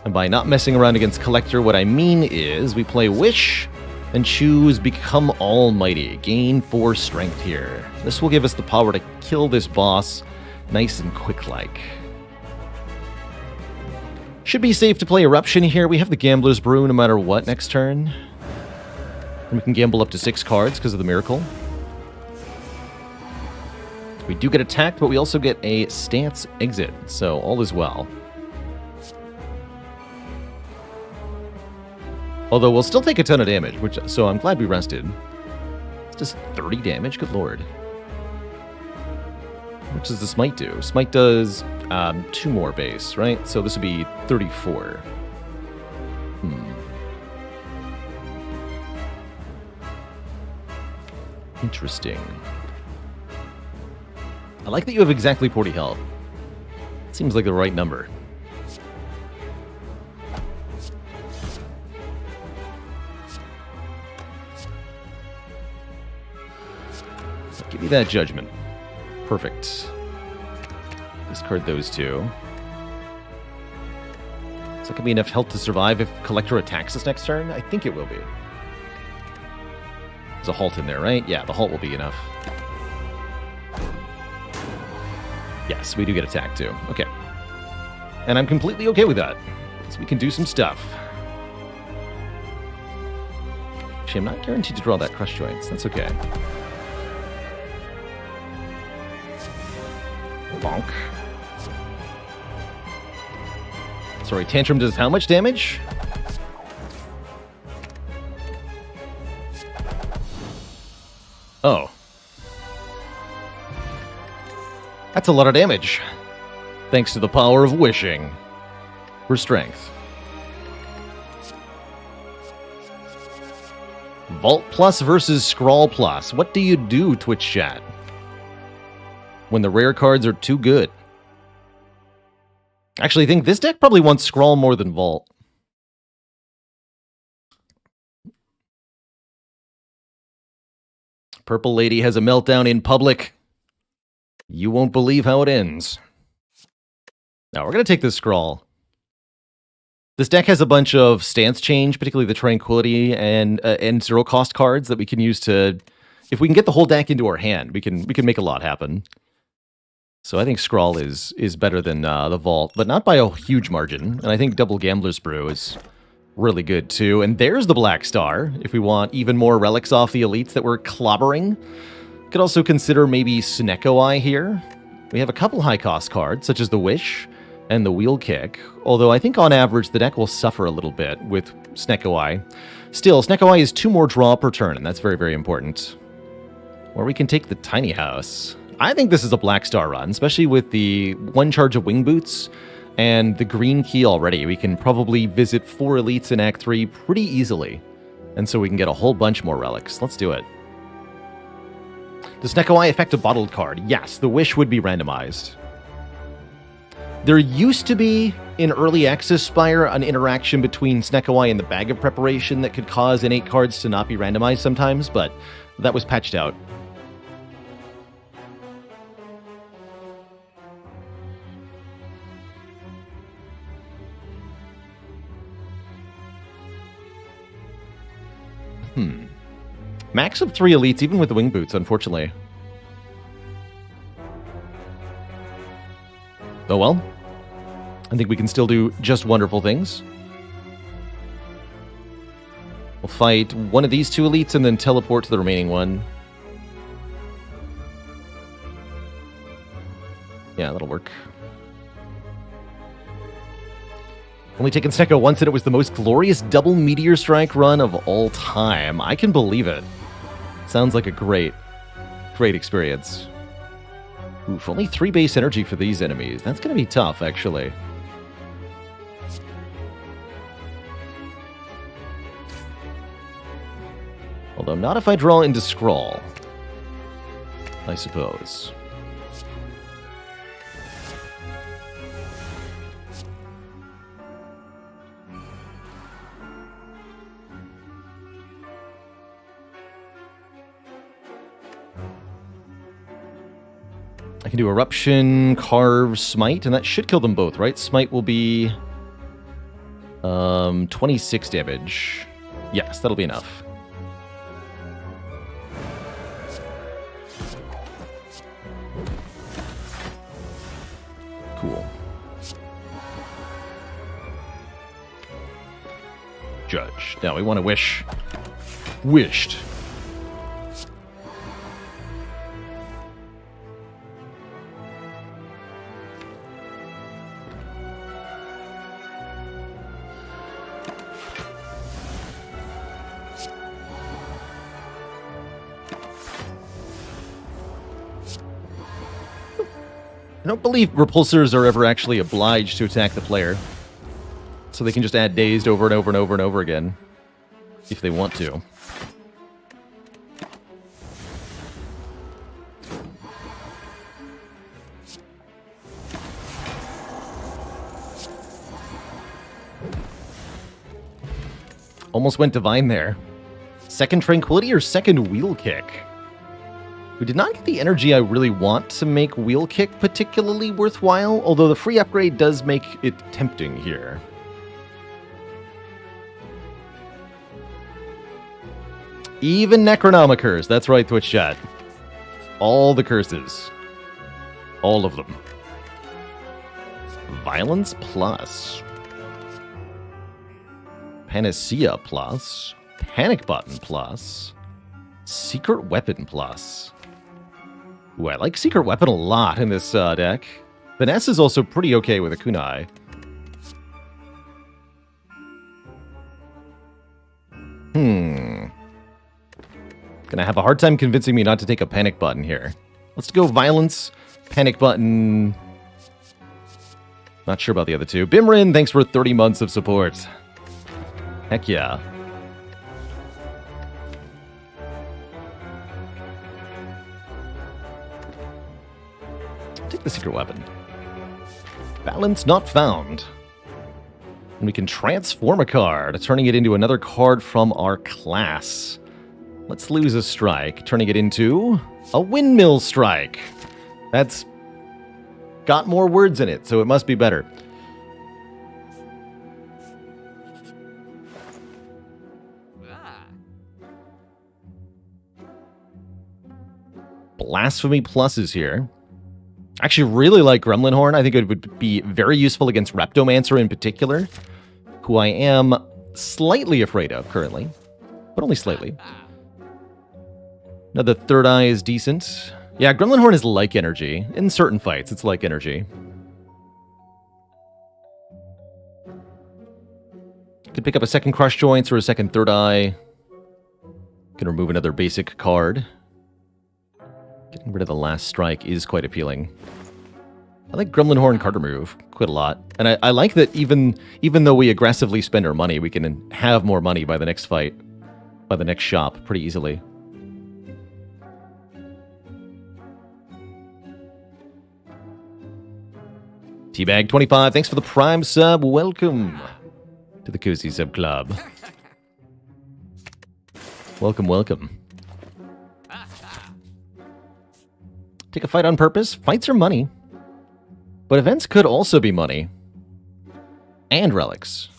And by not messing around against Collector, what I mean is we play Wish and choose Become Almighty. Gain 4 strength here. This will give us the power to kill this boss nice and quick-like. Should be safe to play Eruption here. We have the Gambler's Brew no matter what next turn. And we can gamble up to 6 cards because of the Miracle. We do get attacked, but we also get a stance exit, so all is well. Although we'll still take a ton of damage, so I'm glad we rested. It's just 30 damage, good lord. What does the Smite do? Smite does 2 more base, right? So this would be 34. Interesting. I like that you have exactly 40 health. Seems like the right number. Give me that judgment. Perfect. Discard those 2. Is that going to be enough health to survive if Collector attacks us next turn? I think it will be. There's a halt in there, right? Yeah, the halt will be enough. Yes, we do get attacked too. Okay. And I'm completely okay with that. So we can do some stuff. Actually, I'm not guaranteed to draw that Crush Joints. That's okay. Bonk. Sorry, Tantrum does how much damage? Oh. That's a lot of damage. Thanks to the power of wishing. For strength. Vault Plus versus Scrawl Plus. What do you do, Twitch chat? When the rare cards are too good. Actually, I think this deck probably wants Scrawl more than Vault. Purple Lady has a meltdown in public. You won't believe how it ends. Now we're going to take this scroll. This deck has a bunch of stance change, particularly the Tranquility and zero cost cards that we can use to, if we can get the whole deck into our hand, we can make a lot happen. So I think Scrawl is better than the Vault, but not by a huge margin. And I think Double Gambler's Brew is really good too. And there's the Black Star, if we want even more relics off the elites that we're clobbering. Could also consider maybe Snecko here. We have a couple high-cost cards, such as the Wish and the Wheel Kick, although I think on average the deck will suffer a little bit with Snecko. Still, Snecko is 2 more draw per turn, and that's very, very important. Or we can take the Tiny House. I think this is a Black Star run, especially with the 1 charge of Wing Boots and the green key already. We can probably visit 4 elites in Act 3 pretty easily, and so we can get a whole bunch more relics. Let's do it. Does Snecko affect a bottled card? Yes, the Wish would be randomized. There used to be, in early access Spire, an interaction between Snecko and the Bag of Preparation that could cause innate cards to not be randomized sometimes, but that was patched out. Max of 3 elites, even with the Wing Boots, unfortunately. Oh well. I think we can still do just wonderful things. We'll fight one of these 2 elites and then teleport to the remaining one. Yeah, that'll work. Only taken Snecko once, and it was the most glorious double Meteor Strike run of all time. I can believe it. Sounds like a great experience. Oof, only 3 base energy for these enemies. That's going to be tough, actually. Although not if I draw into Scrawl, I suppose. I can do Eruption, Carve, Smite, and that should kill them both, right? Smite will be 26 damage. Yes, that'll be enough. Cool. Judge. Now we want to wish. Wished. I don't believe repulsors are ever actually obliged to attack the player. So they can just add dazed over and over and over and over again. If they want to. Almost went Divine there. Second Tranquility or second Wheel Kick? We did not get the energy I really want to make Wheel Kick particularly worthwhile, although the free upgrade does make it tempting here. Even Necronomicers, that's right, Twitch chat. All the curses. All of them. Violence plus. Panacea plus. Panic Button plus. Secret Weapon plus. Ooh, I like Secret Weapon a lot in this deck. Finesse is also pretty okay with a Kunai. Gonna have a hard time convincing me not to take a Panic Button here. Let's go Violence, Panic Button. Not sure about the other two. Bimrin, thanks for 30 months of support. Heck yeah. Take the Secret Weapon. Balance not found. And we can transform a card, turning it into another card from our class. Let's lose a strike, turning it into a Windmill Strike. That's got more words in it, so it must be better. Blasphemy Plus is here. Actually, really like Gremlin Horn. I think it would be very useful against Reptomancer in particular, who I am slightly afraid of currently, but only slightly. Now the third eye is decent. Yeah, Gremlin Horn is like energy. In certain fights, it's like energy. Could pick up a second Crush Joints or a second third eye. Can remove another basic card. Getting rid of the last strike is quite appealing. I like Gremlin Horn card remove quite a lot. And I like that even though we aggressively spend our money, we can have more money by the next fight, by the next shop, pretty easily. Teabag25, thanks for the Prime sub. Welcome to the Cozy Sub Club. Welcome, welcome. Take a fight on purpose. Fights are money. But events could also be money. And relics.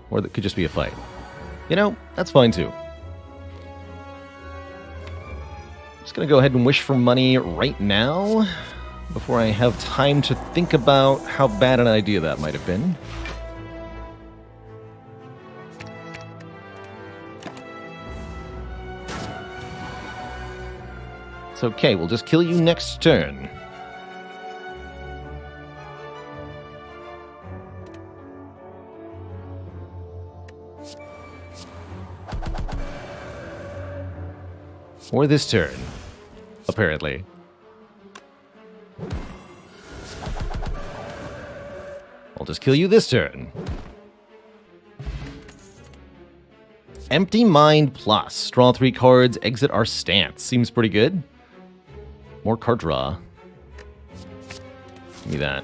Or that could just be a fight. You know, that's fine too. Just gonna go ahead and wish for money right now, before I have time to think about how bad an idea that might have been. It's okay, we'll just kill you next turn. Or this turn, apparently. I'll just kill you this turn. Empty Mind Plus. Draw 3 cards, exit our stance. Seems pretty good. More card draw. Give me that.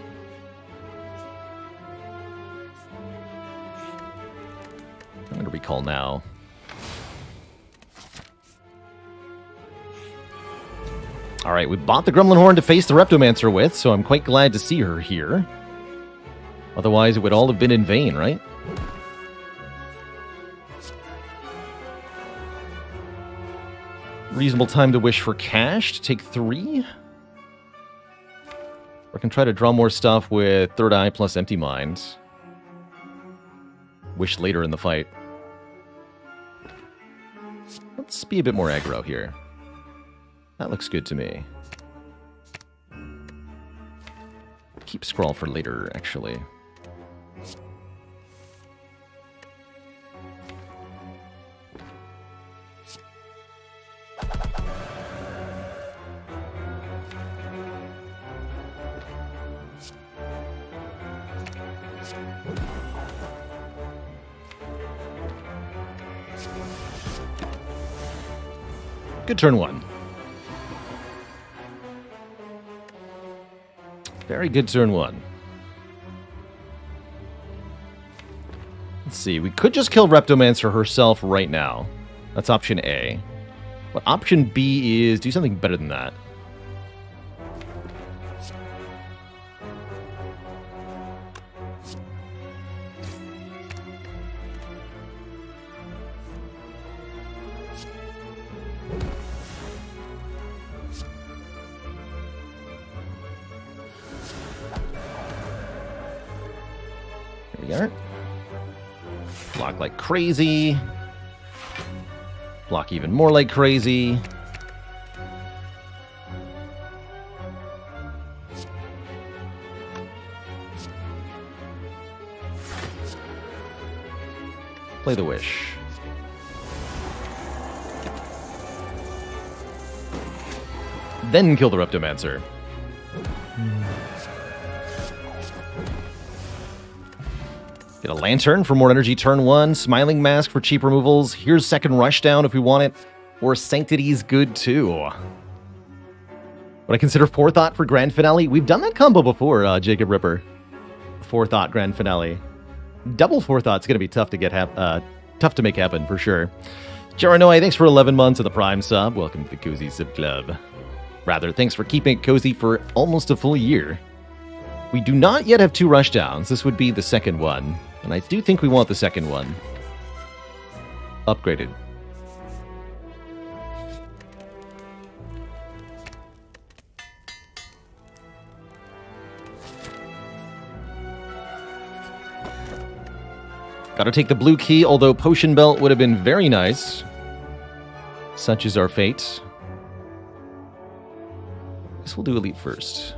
I'm going to recall now. Alright, we bought the Gremlin Horn to face the Reptomancer with, so I'm quite glad to see her here. Otherwise, it would all have been in vain, right? Reasonable time to wish for cash to take 3. Or I can try to draw more stuff with Third Eye plus Empty Mind. Wish later in the fight. Let's be a bit more aggro here. That looks good to me. Keep Scrawl for later, actually. Good turn 1. Very good turn 1. Let's see, we could just kill Reptomancer herself right now. That's option A. But option B is do something better than that. Block like crazy. Block even more like crazy. Play the wish. Then kill the Reptomancer. Get a Lantern for more energy turn 1. Smiling Mask for cheap removals. Here's second Rushdown if we want it. Or Sanctity's good too. Would I consider Forethought for Grand Finale? We've done that combo before, Jacob Ripper. Forethought Grand Finale. Double Forethought's going to be tough to get tough to make happen for sure. Jaranoi, thanks for 11 months of the Prime sub. Welcome to the Cozy Sub Club. Rather, thanks for keeping it cozy for almost a full year. We do not yet have 2 Rushdowns. This would be the second one. And I do think we want the second one. Upgraded. Gotta take the blue key, although Potion Belt would have been very nice. Such is our fate. Guess we'll do Elite first.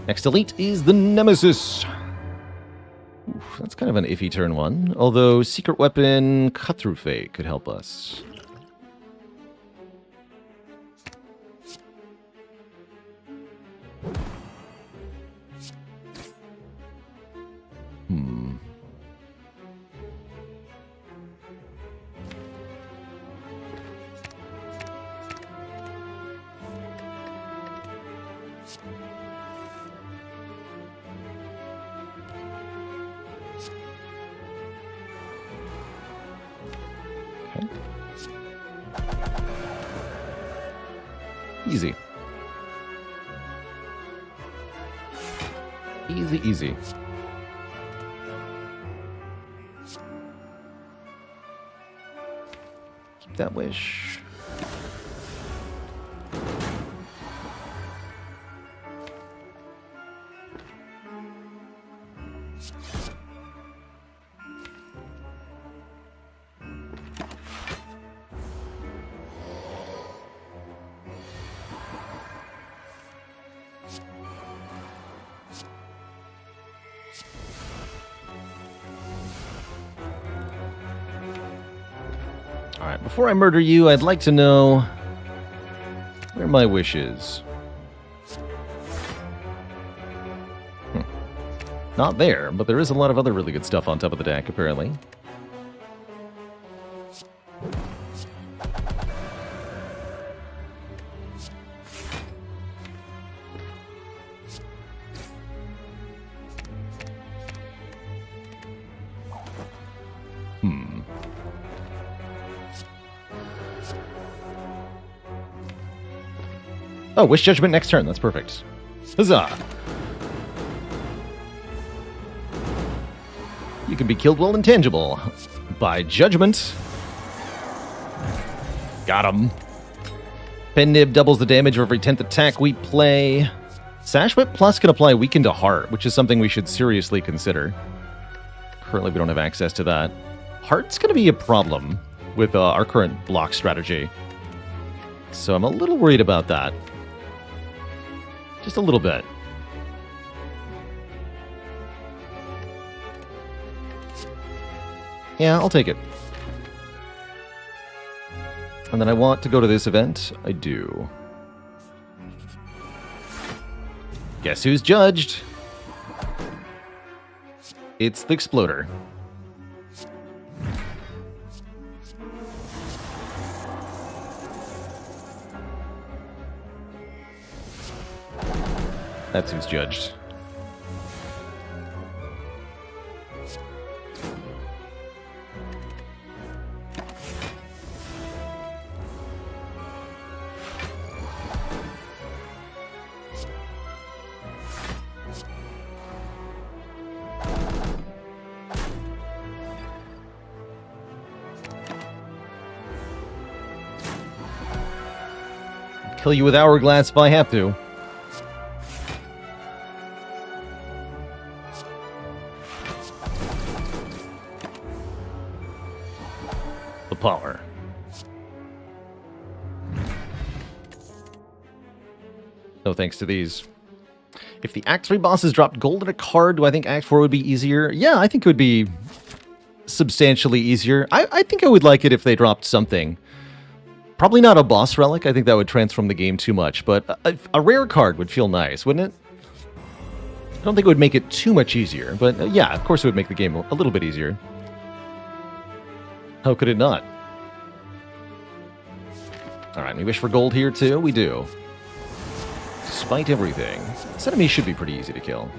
Next Elite is the Nemesis. Oof, that's kind of an iffy turn 1. Although Secret Weapon, Cut-Through Fate could help us. Easy. Easy, easy. Keep that wish. Alright, before I murder you, I'd like to know where my wish is. Not there, but there is a lot of other really good stuff on top of the deck, apparently. Oh, Wish Judgment next turn. That's perfect. Huzzah! You can be killed while intangible. By Judgment. Got him. Pen Nib doubles the damage of every 10th attack we play. Sash Whip Plus can apply Weaken to Heart, which is something we should seriously consider. Currently, we don't have access to that. Heart's going to be a problem with our current block strategy. So I'm a little worried about that. Just a little bit. Yeah, I'll take it. And then I want to go to this event. I do. Guess who's judged? It's the Exploder. That's who's judged. Kill you with Hourglass if I have to. The power. No thanks to these. If the Act 3 bosses dropped gold in a card, do I think Act 4 would be easier? Yeah, I think it would be substantially easier. I think I would like it if they dropped something. Probably not a boss relic. I think that would transform the game too much, but a rare card would feel nice, wouldn't it? I don't think it would make it too much easier, but yeah, of course it would make the game a little bit easier. How could it not? Alright, we wish for gold here too? We do. Despite everything, this enemy should be pretty easy to kill.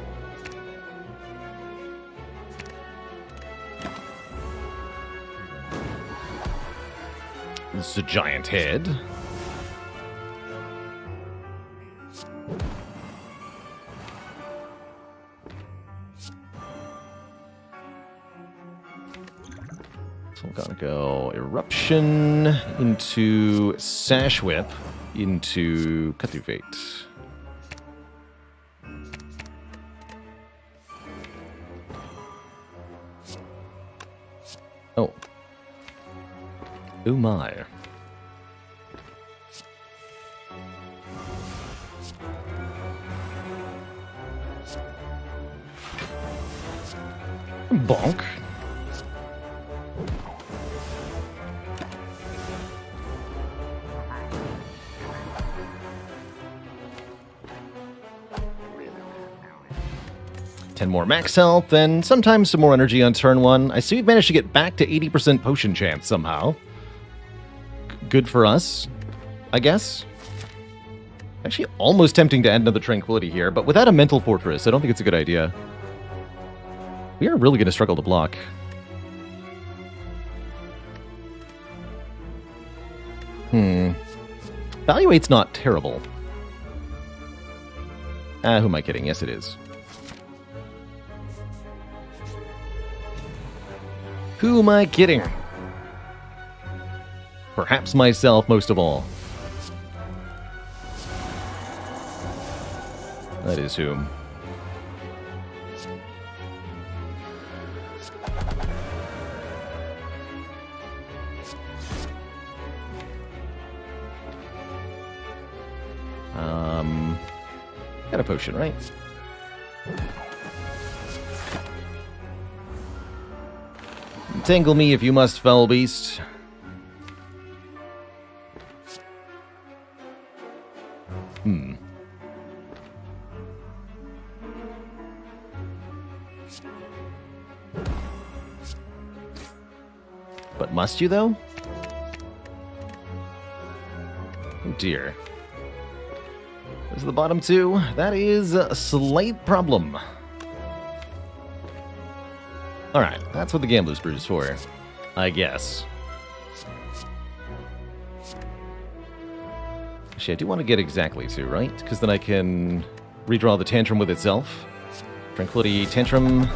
This is a giant head. So we're gonna go Eruption into Sash Whip into Cut Through Fate. Oh. Oh my. Bonk. Ten more max health, and sometimes some more energy on turn one. I see we've managed to get back to 80% potion chance somehow. Good for us, I guess. Actually, almost tempting to add another Tranquility here, but without a Mental Fortress, I don't think it's a good idea. We are really going to struggle to block. Evaluate's not terrible. Who am I kidding? Yes, it is. Who am I kidding? Perhaps myself most of all. That is whom. Got a potion, right? Tangle me if you must, foul beast. But must you, though? Oh dear. This is the bottom two. That is a slight problem. Alright, that's what the Gambler's Brew is for, I guess. Actually, I do want to get exactly two, right? Because then I can redraw the Tantrum with itself. Tranquility, Tantrum,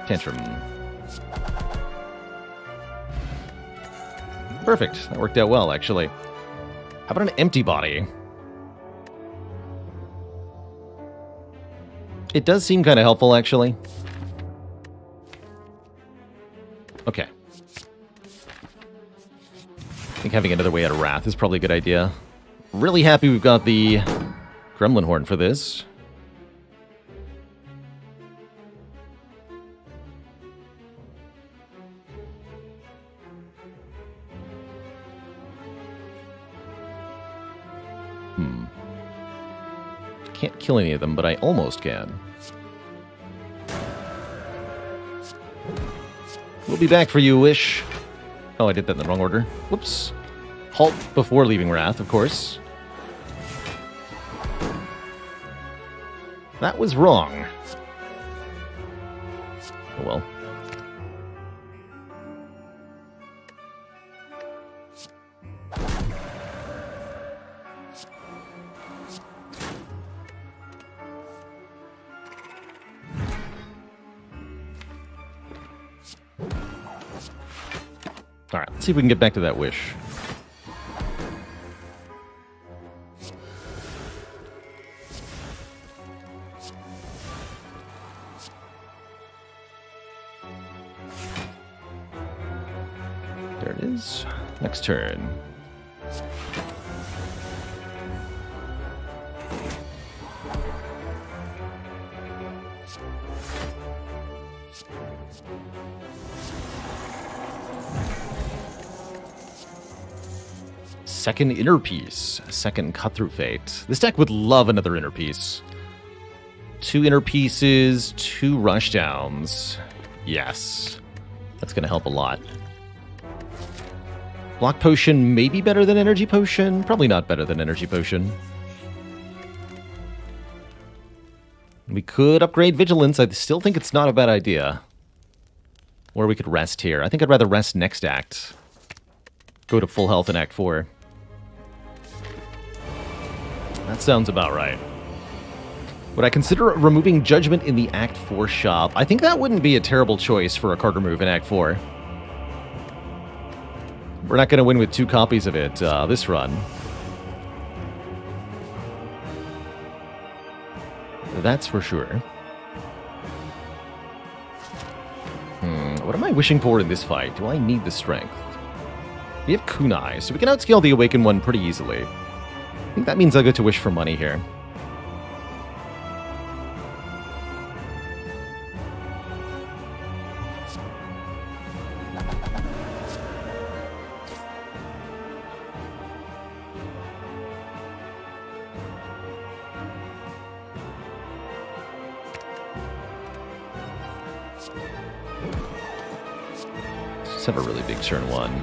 Tantrum. Perfect. That worked out well, actually. How about an Empty Body? It does seem kind of helpful, actually. Okay. I think having another way out of Wrath is probably a good idea. Really happy we've got the Gremlin Horn for this. Can't kill any of them, but I almost can. We'll be back for you, Wish. Oh, I did that in the wrong order. Whoops. Halt before leaving Wrath, of course. That was wrong. Oh well. Alright, let's see if we can get back to that Wish. There it is. Next turn. Second Inner Piece. Second Cut Through Fate. This deck would love another Inner Piece. 2 Inner Pieces, 2 Rushdowns. Yes. That's going to help a lot. Block Potion may be better than Energy Potion. Probably not better than Energy Potion. We could upgrade Vigilance. I still think it's not a bad idea. Or we could rest here. I think I'd rather rest next act. Go to full health in Act 4. That sounds about right. Would I consider removing Judgment in the Act 4 shop? I think that wouldn't be a terrible choice for a card remove in Act 4. We're not going to win with 2 copies of it this run. That's for sure. What am I wishing for in this fight? Do I need the strength? We have Kunai, so we can outscale the Awakened one pretty easily. I think that means I'll get to wish for money here. Let's have a really big turn 1.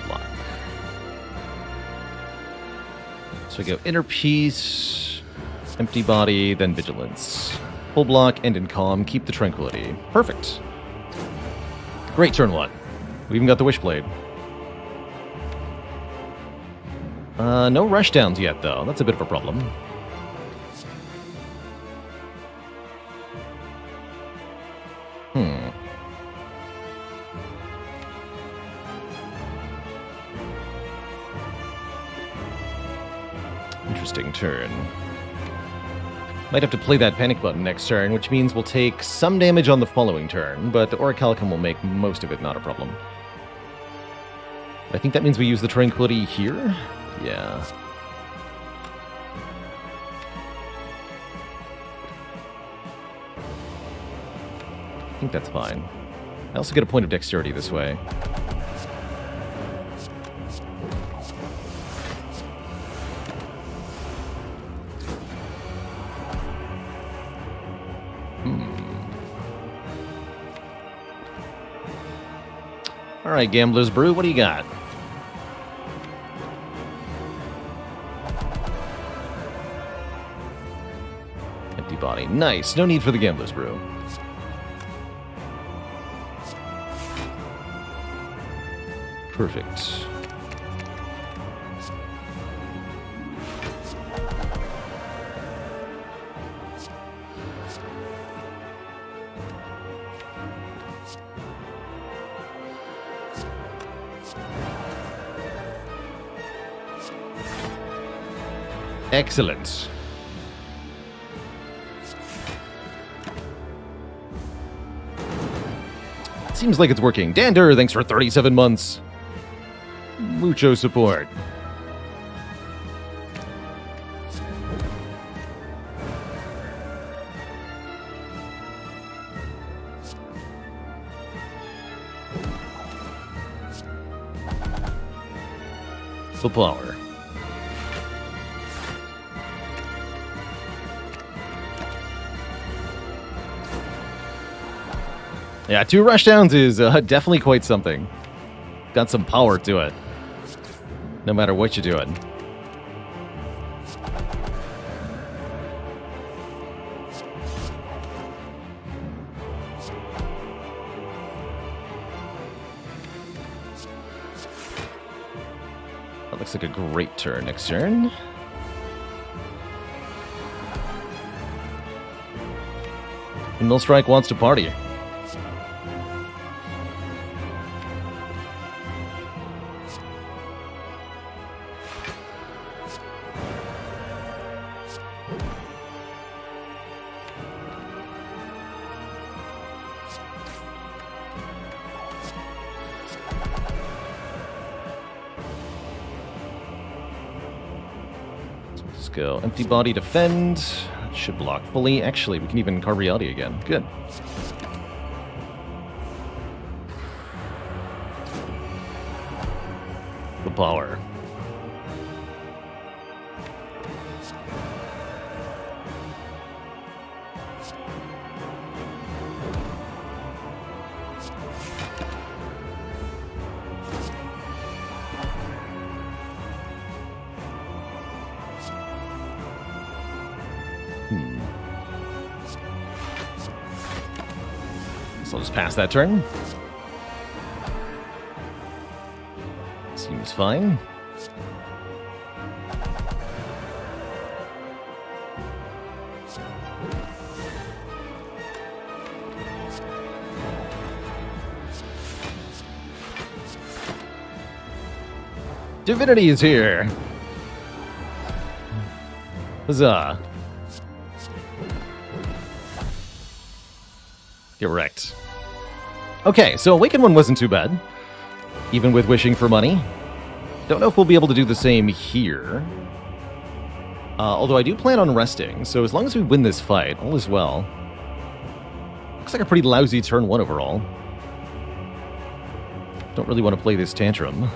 Block. So we go Inner Peace, Empty Body, then Vigilance. Full block, end in calm, keep the tranquility. Perfect. Great turn 1. We even got the Wishblade. No rushdowns yet, though. That's a bit of a problem. Interesting turn. Might have to play that panic button next turn, which means we'll take some damage on the following turn, but the Orichalcum will make most of it not a problem. I think that means we use the Tranquility here? Yeah. I think that's fine. I also get a point of dexterity this way. Alright, Gambler's Brew, what do you got? Empty body. Nice. No need for the Gambler's Brew. Perfect. Excellent. Seems like it's working. Dander, thanks for 37 months. Mucho support. Full power. Yeah, 2 rushdowns is definitely quite something. Got some power to it. No matter what you're doing. That looks like a great turn. Next turn. And Millstrike wants to party. Go. Empty body defend. Should block fully. Actually, we can even Carbriati again. Good. The power. So I'll just pass that turn. Seems fine. Divinity is here. Huzzah. Get wrecked. Okay, so Awakened One wasn't too bad, even with wishing for money. Don't know if we'll be able to do the same here. Although I do plan on resting, so as long as we win this fight, all is well. Looks like a pretty lousy turn 1 overall. Don't really want to play this tantrum.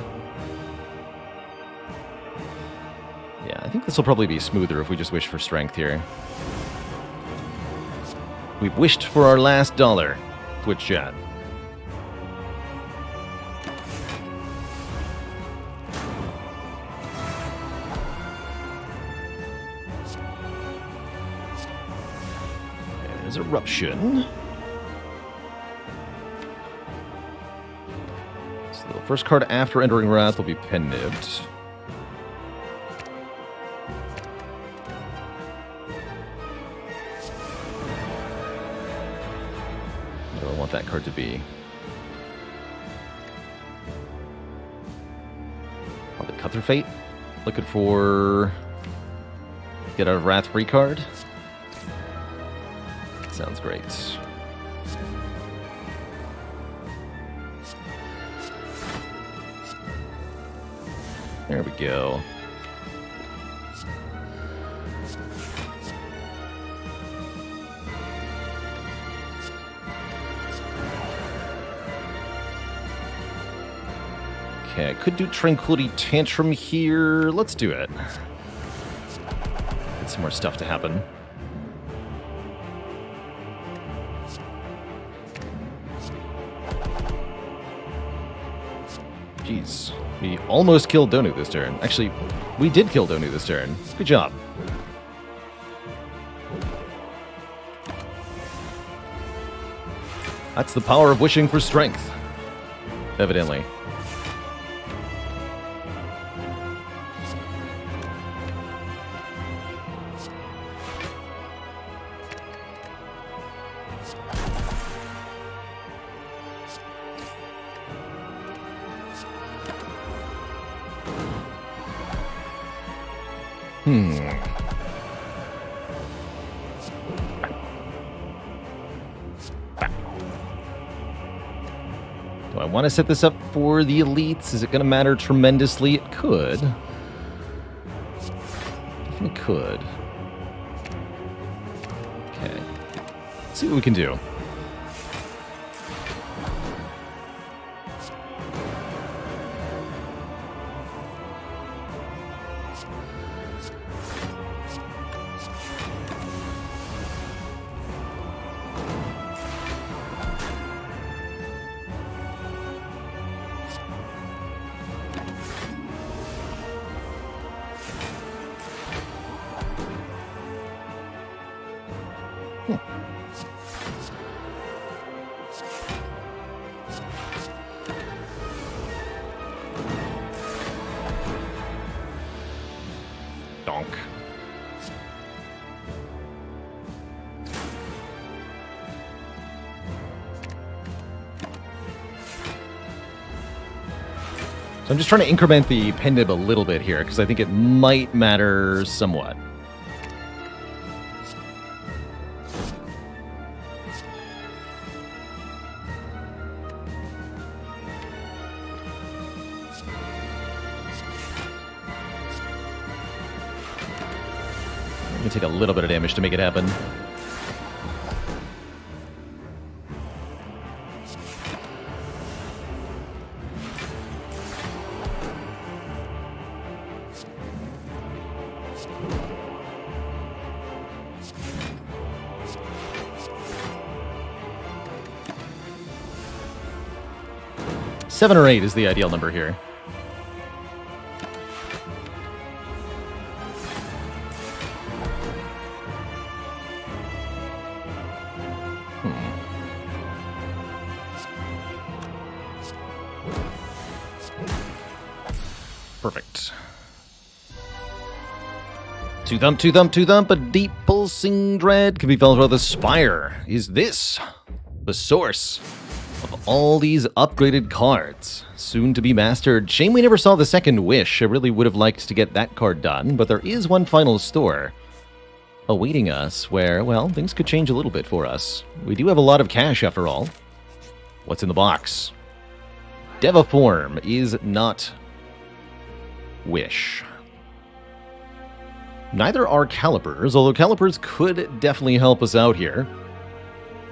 Yeah, I think this will probably be smoother if we just wish for strength here. We've wished for our last dollar. Twitch chat. There's Eruption. So the first card after entering Wrath will be Pen-Nibbed. What do I want that card to be? Probably Cut Through Fate. Looking for get out of Wrath free card. Sounds great. There we go. Okay, I could do Tranquility Tantrum here. Let's do it. Get some more stuff to happen. Jeez, we almost killed Donu this turn. Actually, we did kill Donu this turn. Good job. That's the power of wishing for strength. Evidently. Do I want to set this up for the elites? Is it going to matter tremendously? It could. Definitely could. Okay. Let's see what we can do. Donk. So I'm just trying to increment the Pen-Nib a little bit here, because I think it might matter somewhat. Let me take a little bit of damage to make it happen. Seven or eight is the ideal number here. Perfect. Two thump, a deep pulsing dread can be felt by the spire. Is this the source of all these upgraded cards? Soon to be mastered. Shame we never saw the second wish. I really would have liked to get that card done, but there is one final store awaiting us where, well, things could change a little bit for us. We do have a lot of cash after all. What's in the box? Devaform is not wish. Neither are calipers, although calipers could definitely help us out here.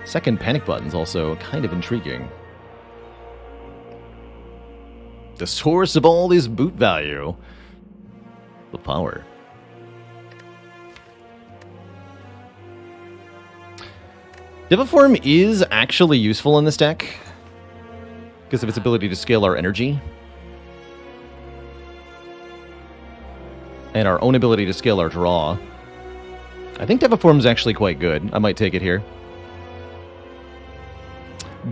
Second panic button's also kind of intriguing. The source of all this boot value. The power. Devaform is actually useful in this deck because of its ability to scale our energy. And our own ability to scale our draw. I think Devaform's actually quite good. I might take it here.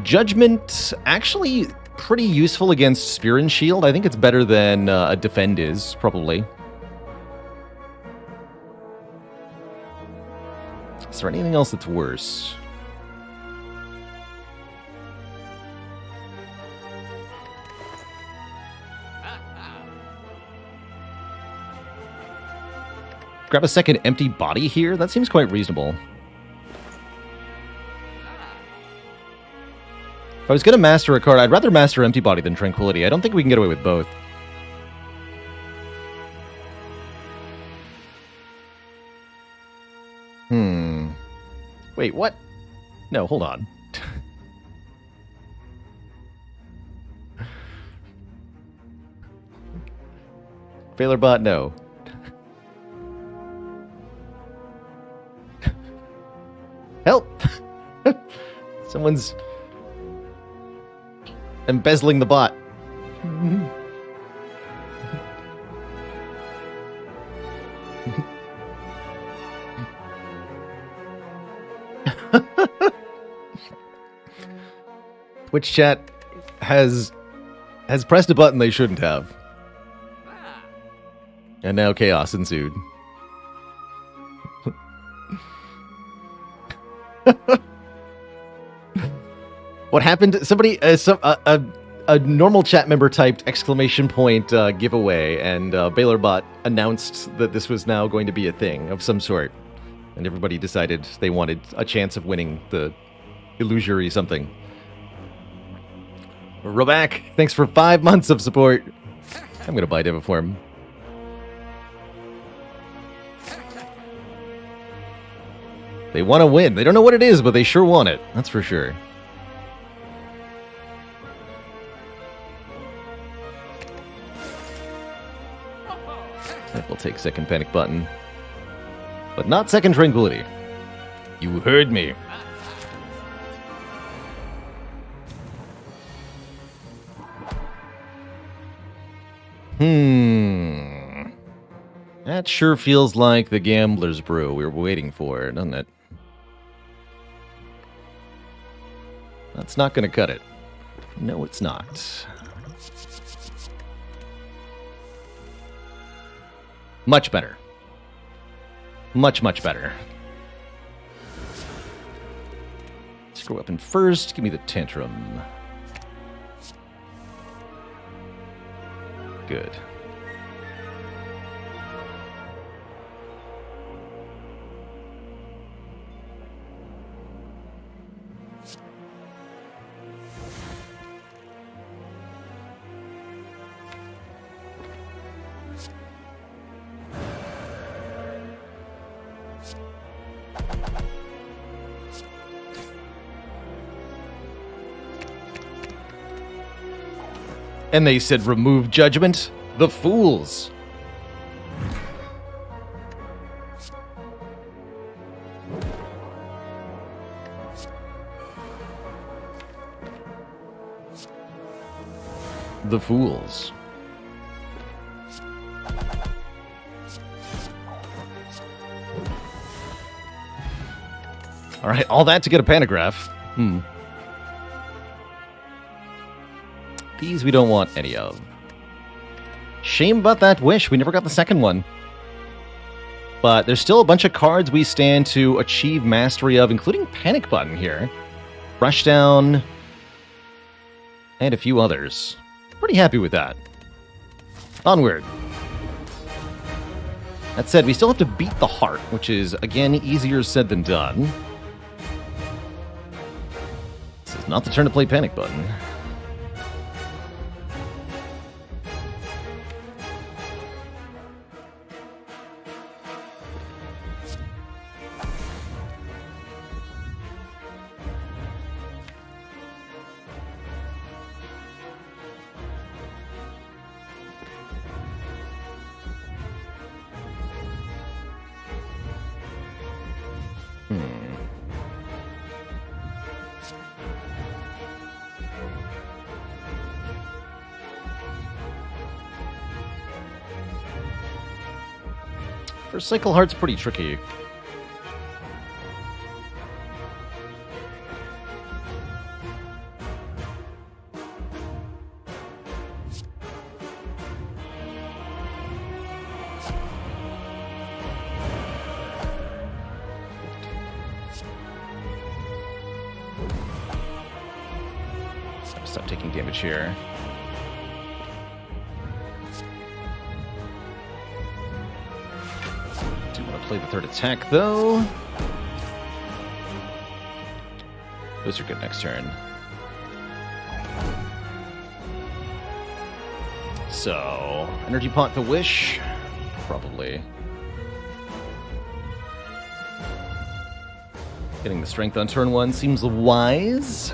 Judgment, actually pretty useful against Spear and Shield. I think it's better than a Defend is, probably. Is there anything else that's worse? Grab a second empty body here? That seems quite reasonable. If I was going to master a card, I'd rather master empty body than tranquility. I don't think we can get away with both. Wait, what? No, hold on. Failerbot, no. Help! Someone's embezzling the bot. Twitch chat has pressed a button they shouldn't have. And now chaos ensued. What happened? Somebody, a normal chat member typed exclamation point giveaway, and Bailerbot announced that this was now going to be a thing of some sort, and everybody decided they wanted a chance of winning the illusory something. Roback, thanks for 5 months of support. I'm gonna buy Devaform. They want to win. They don't know what it is, but they sure want it. That's for sure. We'll take second panic button. But not second tranquility. You heard me. That sure feels like the gambler's brew we were waiting for, doesn't it? That's not going to cut it. No, it's not. Much better. Much, much better. Screw up in first. Give me the tantrum. Good. And they said remove judgment? The fools! The fools. Alright, all that to get a pantograph. These we don't want any of. Shame about that wish. We never got the second one. But there's still a bunch of cards we stand to achieve mastery of, including Panic Button here, Rushdown, and a few others. Pretty happy with that. Onward. That said, we still have to beat the heart, which is, again, easier said than done. This is not the turn to play Panic Button. First cycle heart's pretty tricky. Stop taking damage here. Play the third attack, though. Those are good next turn. So, Energy Pot to Wish? Probably. Getting the strength on turn 1 seems wise.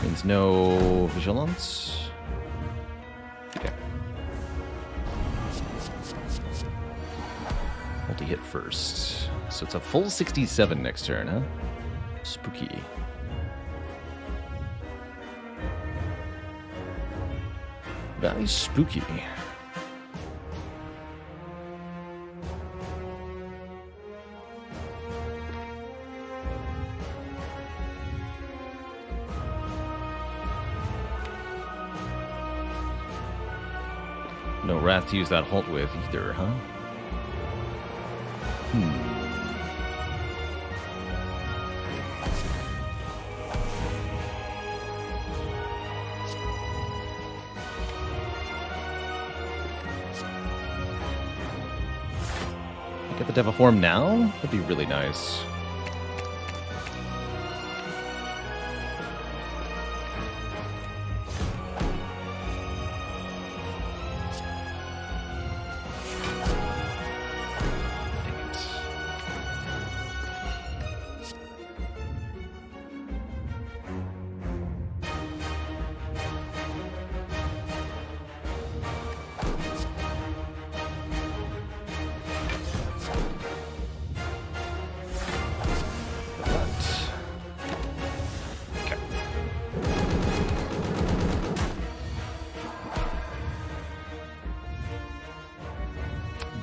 Means no Vigilance. Hit first. So it's a full 67 next turn, huh? Spooky. Very spooky. No Wrath to use that halt with either, huh? Get the Devil Form now? That'd be really nice.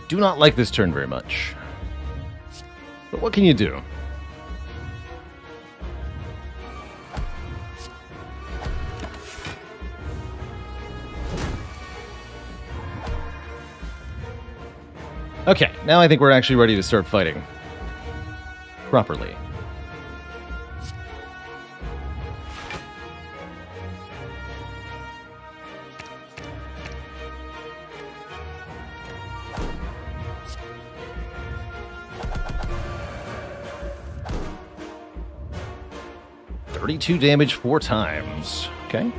Do not like this turn very much. But what can you do? Okay, now I think we're actually ready to start fighting. Properly. .32 damage 4 times. Okay.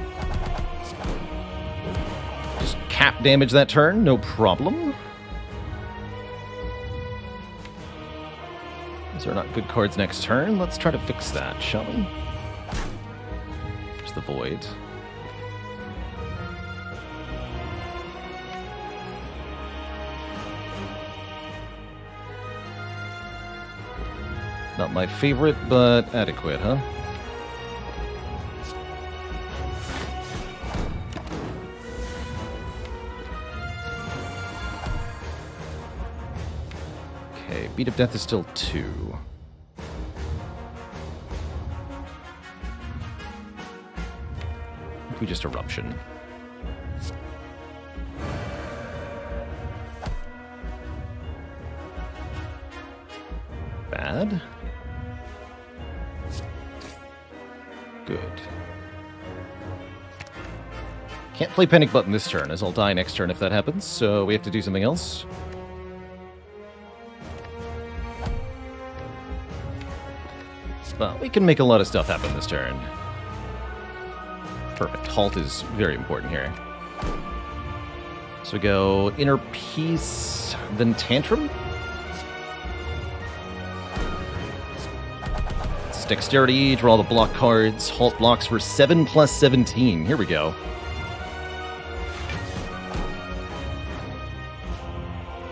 Just cap damage that turn, no problem. These are not good cards next turn. Let's try to fix that, shall we? There's the Void. Not my favorite, but adequate, huh? Beat of Death is still 2. We just Eruption. Bad. Good. Can't play Panic Button this turn, as I'll die next turn if that happens, so we have to do something else. Well, we can make a lot of stuff happen this turn. Perfect. Halt is very important here. So we go Inner Peace, then Tantrum. It's Dexterity, draw the block cards. Halt blocks for 7 plus 17. Here we go.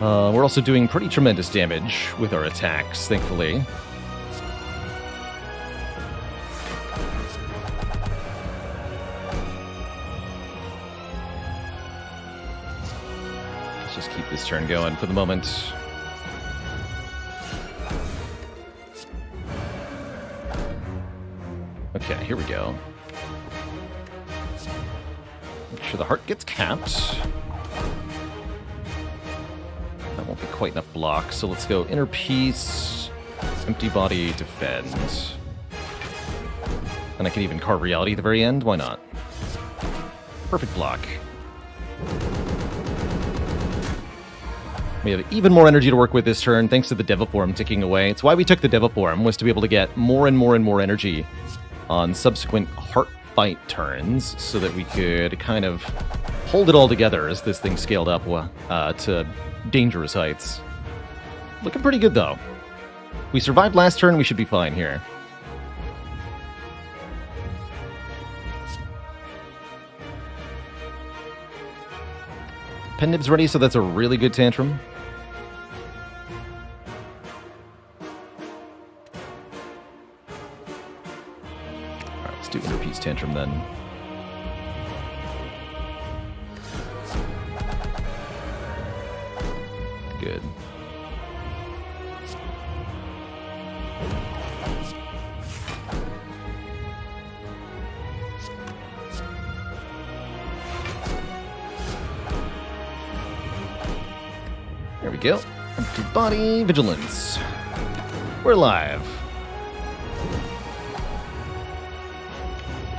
We're also doing pretty tremendous damage with our attacks, thankfully. Let's just keep this turn going for the moment. Okay, here we go. Make sure the heart gets capped. That won't be quite enough block, so let's go Inner Peace, Empty Body, Defend. And I can even carve Reality at the very end, why not? Perfect block. We have even more energy to work with this turn, thanks to the Deviform ticking away. It's why we took the Deviform, was to be able to get more and more and more energy on subsequent Heart Fight turns, so that we could kind of hold it all together as this thing scaled up to dangerous heights. Looking pretty good, though. We survived last turn, we should be fine here. Pen Nib's ready, so that's a really good Tantrum. Alright, let's do Inner Peace Tantrum then. Good. There we go. Empty Body, Vigilance. We're live.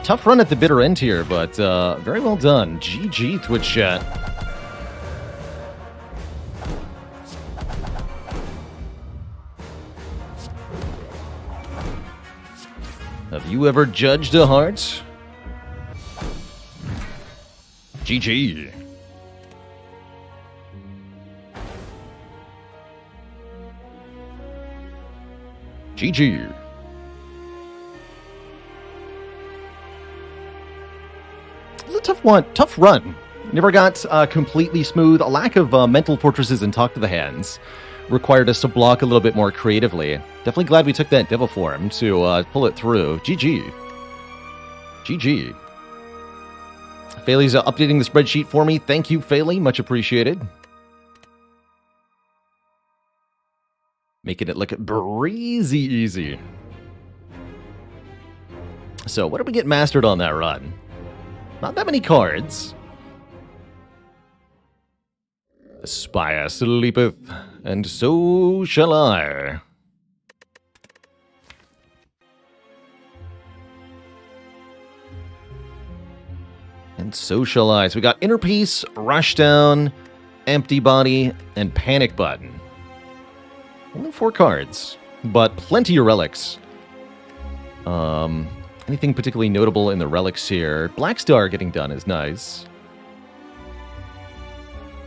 Tough run at the bitter end here, but very well done. GG, Twitch chat. Have you ever judged a heart? GG. GG. It was a tough one. Tough run. Never got completely smooth. A lack of mental fortresses and talk to the hands required us to block a little bit more creatively. Definitely glad we took that Devil Form to pull it through. GG. GG. Faley's updating the spreadsheet for me. Thank you, Faley. Much appreciated. Making it look breezy easy. So, what did we get mastered on that run? Not that many cards. The spire sleepeth, and so shall I. And so shall I. So we got Inner Peace, Rushdown, Empty Body, and Panic Button. Only 4 cards, but plenty of relics. Anything particularly notable in the relics here? Black Star getting done is nice.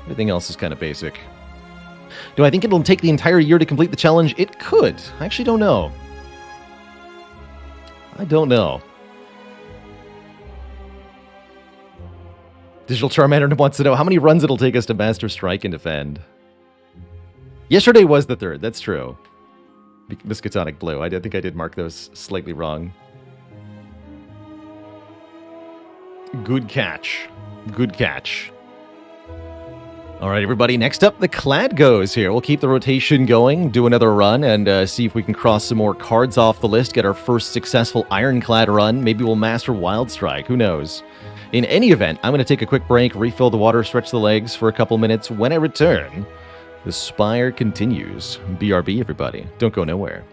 Everything else is kind of basic. Do I think it'll take the entire year to complete the challenge? It could. I actually don't know. I don't know. Digital Charmander wants to know how many runs it'll take us to master Strike and Defend. Yesterday was the 3rd, that's true. Miskatonic Blue, I think I did mark those slightly wrong. Good catch. Good catch. Alright, everybody, next up, the Clad goes here. We'll keep the rotation going, do another run, and see if we can cross some more cards off the list, get our first successful Ironclad run. Maybe we'll master Wild Strike, who knows? In any event, I'm going to take a quick break, refill the water, stretch the legs for a couple minutes. When I return, the Spire continues. BRB, everybody. Don't go nowhere.